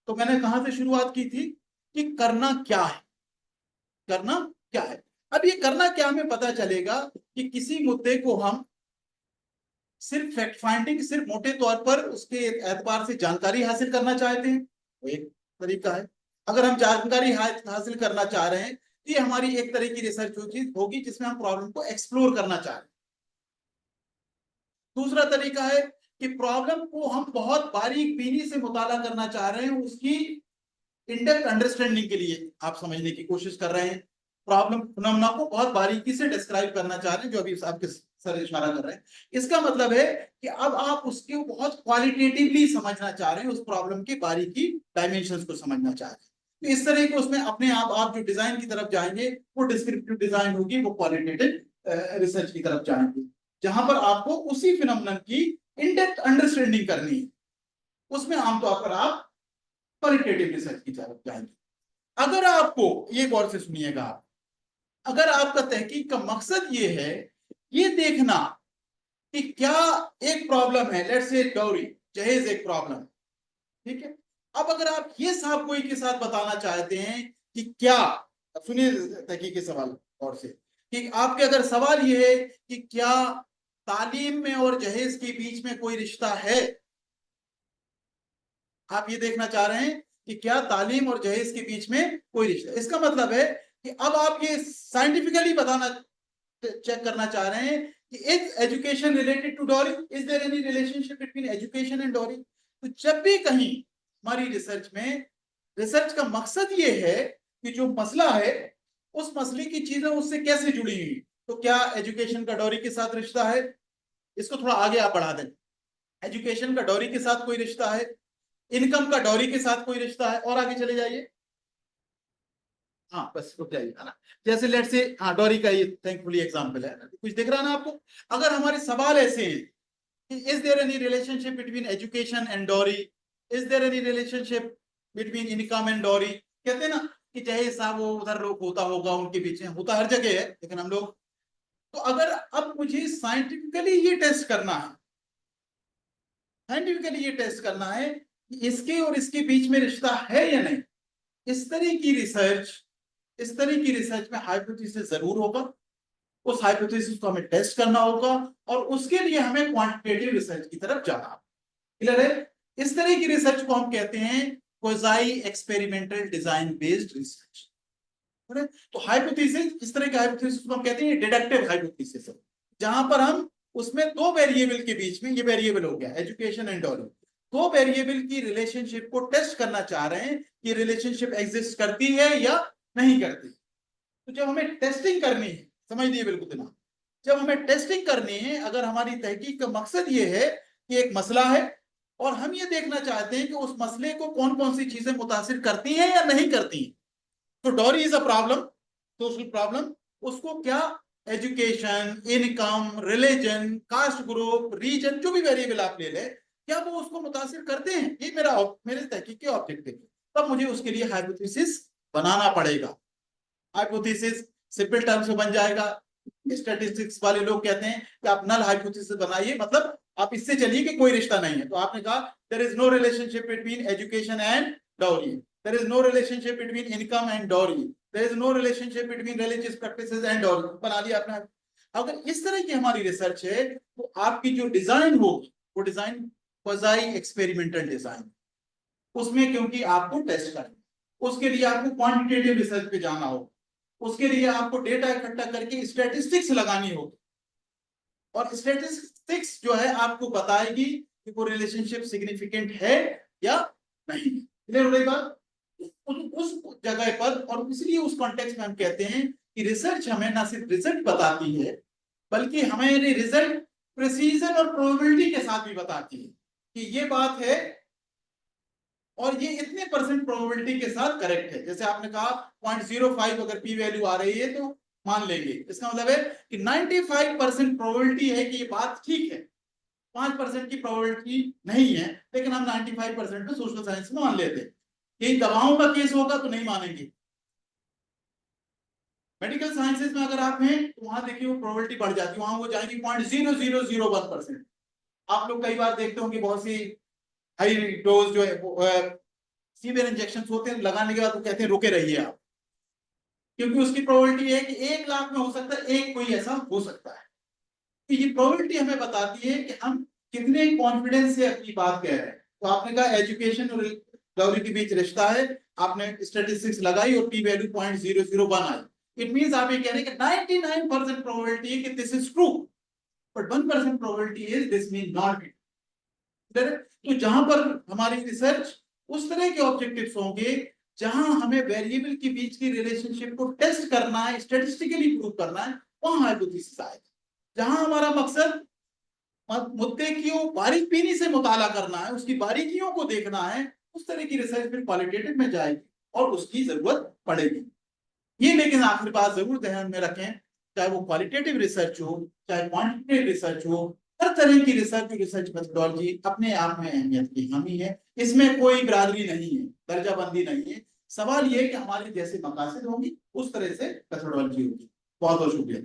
तो मैंने कहां से शुरुआत की थी कि करना क्या है, करना क्या है। अब ये करना क्या हमें पता चलेगा कि किसी मुद्दे को हम सिर्फ फैक्ट फाइंडिंग, सिर्फ मोटे तौर पर उसके एतबार से जानकारी हासिल करना चाहते हैं, वो एक तरीका है। अगर हम जानकारी हासिल करना चाह रहे हैं तो ये हमारी एक तरह की रिसर्च होगी जिसमें हम प्रॉब्लम को एक्सप्लोर करना चाह रहे हैं। दूसरा तरीका है कि प्रॉब्लम को हम बहुत बारीक बीनी से मुताला करना चाह रहे हैं, उसकी इनडेप्थ अंडरस्टैंडिंग के लिए आप समझने की कोशिश कर रहे हैं, प्रॉब्लम फिनोमेना को बहुत बारीकी से डिस्क्राइब करना चाह रहे हैं, जो अभी आपके सर इशारा कर रहे हैं। इसका मतलब है कि अब आप उसके बहुत क्वालिटेटिवली समझना चाह रहे हैं, उस प्रॉब्लम की बारीकी डायमेंशंस को समझना चाह रहे हैं। तो इस तरह के उसमें अपने आप जो डिजाइन की तरफ जाएंगे वो डिस्क्रिप्टिव डिजाइन होगी, वो क्वालिटेटिव रिसर्च की तरफ जाएंगे, जहां पर आपको उसी फिनोमेनन की इनडेप्थ अंडरस्टैंडिंग करनी है। उसमें आमतौर पर आप क्वालिटेटिव रिसर्च की तरफ जाएंगे। अगर आपको, ये गौर से सुनिएगा, अगर आपका तहकीक का मकसद ये है ये देखना कि क्या एक प्रॉब्लम है, लेट्स से डॉरी, जहेज एक प्रॉब्लम, ठीक है। अब अगर आप ये साहब कोई के साथ बताना चाहते हैं कि क्या, सुनिए तहकीक के सवाल और से, कि आपके अगर सवाल ये है कि क्या तालीम में और जहेज के बीच में कोई रिश्ता है, आप ये देखना चाह रहे हैं कि क्या तालीम और जहेज के बीच में कोई रिश्ता, इसका मतलब है कि अब आप ये साइंटिफिकली बताना, चेक करना चाह रहे हैं कि is education related to dowry, is there any relationship between education and dowry. तो जब भी कहीं हमारी रिसर्च में, रिसर्च का मकसद ये है कि जो मसला है उस मसले की चीजें उससे कैसे जुड़ी हुई, तो क्या एजुकेशन का डॉरी के साथ रिश्ता है, इसको थोड़ा आगे आप बढ़ा दें, एजुकेशन का डॉरी के साथ कोई रिश्ता है, इनकम का डॉरी के साथ कोई रिश्ता है, और आगे चले जाइए। हाँ, बस रुक जाइए, है ना। जैसे लेट से, हाँ, डॉरी का ये थैंकफुली एग्जांपल है, कुछ दिख रहा है ना आपको। अगर हमारे सवाल ऐसे हैं कि is there any relationship between education and dowry, is there any relationship between income and dowry, कहते हैं ना कि चाहे साहब वो उधर लोग होता होगा, उनके बीच में होता हर जगह है, लेकिन हम लोग, तो अगर अब मुझे साइंटिफिकली ये टेस्ट करना है, साइंटिफिकली ये टेस्ट करना है कि इसके और इसके बीच में रिश्ता है या नहीं, इस तरह की रिसर्च, इस तरह की रिसर्च में हाइपोथेसिस जरूर होगा, उस हाइपोथेसिस को हमें टेस्ट करना होगा, और उसके लिए हमें क्वांटिटेटिव रिसर्च की तरफ जाना। क्लियर है? इस तरह की रिसर्च को हम कहते हैं quasi experimental design based research. तो हाइपोथेसिस, इस तरह के हाइपोथेसिस को हम कहते हैं डिडक्टिव हाइपोथेसिस, जहां पर हम उसमें दो वेरिएबल के बीच में, ये वेरिएबल हो गया एजुकेशन एंड डॉलर, दो वेरिएबल की रिलेशनशिप को टेस्ट करना चाह रहे हैं कि रिलेशनशिप एग्जिस्ट करती है या नहीं करती। तो जब हमें टेस्टिंग करनी है, समझ लिए बिल्कुल ना, जब हमें टेस्टिंग करनी है, अगर हमारी तहकीक का मकसद ये है कि एक मसला है और हम ये देखना चाहते हैं कि उस मसले को कौन कौन सी चीजें मुतासिर करती हैं या नहीं करती हैं, तो dowry is a problem, social problem, उसको क्या education, income, religion, caste group, region, जो भी वेरिएबल आप ले लें, क्या वो उसको मुतासिर करते हैं? ये मेरे तहकीक के ऑब्जेक्टिव है। तब मुझे उसके लिए हाइपोथेसिस बनाना पड़ेगा। हाइपोथेसिस सिंपल टर्म्स में बन जाएगा। स्टैटिस्टिक्स वाले लोग कहते हैं कि आप नल हाइपोथेसिस बनाइए, मतलब आप इससे चलिए कि कोई रिश्ता नहीं है। तो आपने कहा there is no relationship between education and dowry, there is no relationship between income and dowry, there is no relationship between religious practices and dowry, बना लिया आपने। अगर इस तरह की हमारी रिसर्च है तो आपकी जो डिजाइन होगी वो डिजाइन क्वाज़ी एक्सपेरिमेंटल डिजाइन, उसमें क्योंकि आपको टेस्ट करना, उसके लिए आपको क्वांटिटेटिव रिसर्च पे जाना होगा, उसके लिए आपको डेटा इकट्ठा करके स्टैटिस्टिक्स लगानी होगी, और स्टैटिस्टिक्स जो है आपको बताएगी कि वो रिलेशनशिप सिग्निफिकेंट है या नहीं। क्लियर हो रही बात? उस जगह पर, और इसलिए उस कॉन्टेक्स्ट में हम कहते हैं कि रिसर्च हमें ना सिर्फ रिजल्ट बताती है बल्कि हमें रिजल्ट प्रिसीजन और प्रोबेबिलिटी के साथ भी बताती है कि ये बात है और ये इतने परसेंट प्रोबेबिलिटी के साथ करेक्ट है। जैसे आपने कहा 0.05 अगर पी वैल्यू आ रही है तो मान लेंगे, इसका मतलब है कि 95% प्रोबेबिलिटी है कि ये बात ठीक है, 5% की प्रोबेबिलिटी नहीं है, लेकिन हम 95% में सोशल साइंस में मान लेते हैं। यही दवाओं का केस होगा तो नहीं मानेंगे। मेडिकल साइंसेज में अगर आप हैं तो वहां देखिए वो प्रोबेबिलिटी बढ़ जाती है, वहां वो जाएंगे 0.0001%। आप लोग कई बार देखते होंगे बहुत सी हाई डोज जो है सीवियर इंजेक्शन होते हैं, लगाने के बाद वो कहते हैं रुके रहिए आप, क्योंकि उसकी प्रोबेबिलिटी है कि 1 लाख में हो सकता है एक कोई ऐसा हो सकता है। तो ये प्रोबेबिलिटी हमें बताती है कि हम कितने कॉन्फिडेंस से अपनी बात कह रहे हैं। तो आपने कहा एजुकेशन और डाउरी के बीच रिश्ता है, आपने स्टैटिस्टिक्स लगाई और P value 0.001 I, it means आप ये कह रहे हैं कि 99% प्रोबेबिलिटी है कि this is true, but 1% probability is this may not be. तो जहां पर हमारी रिसर्च उस तरह के ऑब्जेक्टिव्स होंगे जहां हमें वेरिएबल के बीच की रिलेशनशिप को टेस्ट करना है, स्टैटिस्टिकली प्रूव करना है, वहां हाइपोथेसिस आएगा। जहां हमारा मकसद मुद्दे की बारीकी से मुताला करना है, उसकी बारीकियों को देखना है, उस तरह की रिसर्च फिर क्वालिटेटिव में जाएगी और उसकी जरूरत पड़ेगी। ये लेकिन आखिरी बात जरूर ध्यान में रखें, चाहे वो क्वालिटेटिव रिसर्च हो चाहे क्वांटिटेटिव रिसर्च हो, हर तरह की रिसर्च मेथोडोलॉजी अपने आप में अहमियत की हामी है, इसमें कोई बिरादरी नहीं है, दर्जाबंदी नहीं है। सवाल ये है कि हमारे जैसे मकासद होंगी उस तरह से मेथोडोलॉजी होगी। बहुत बहुत शुक्रिया।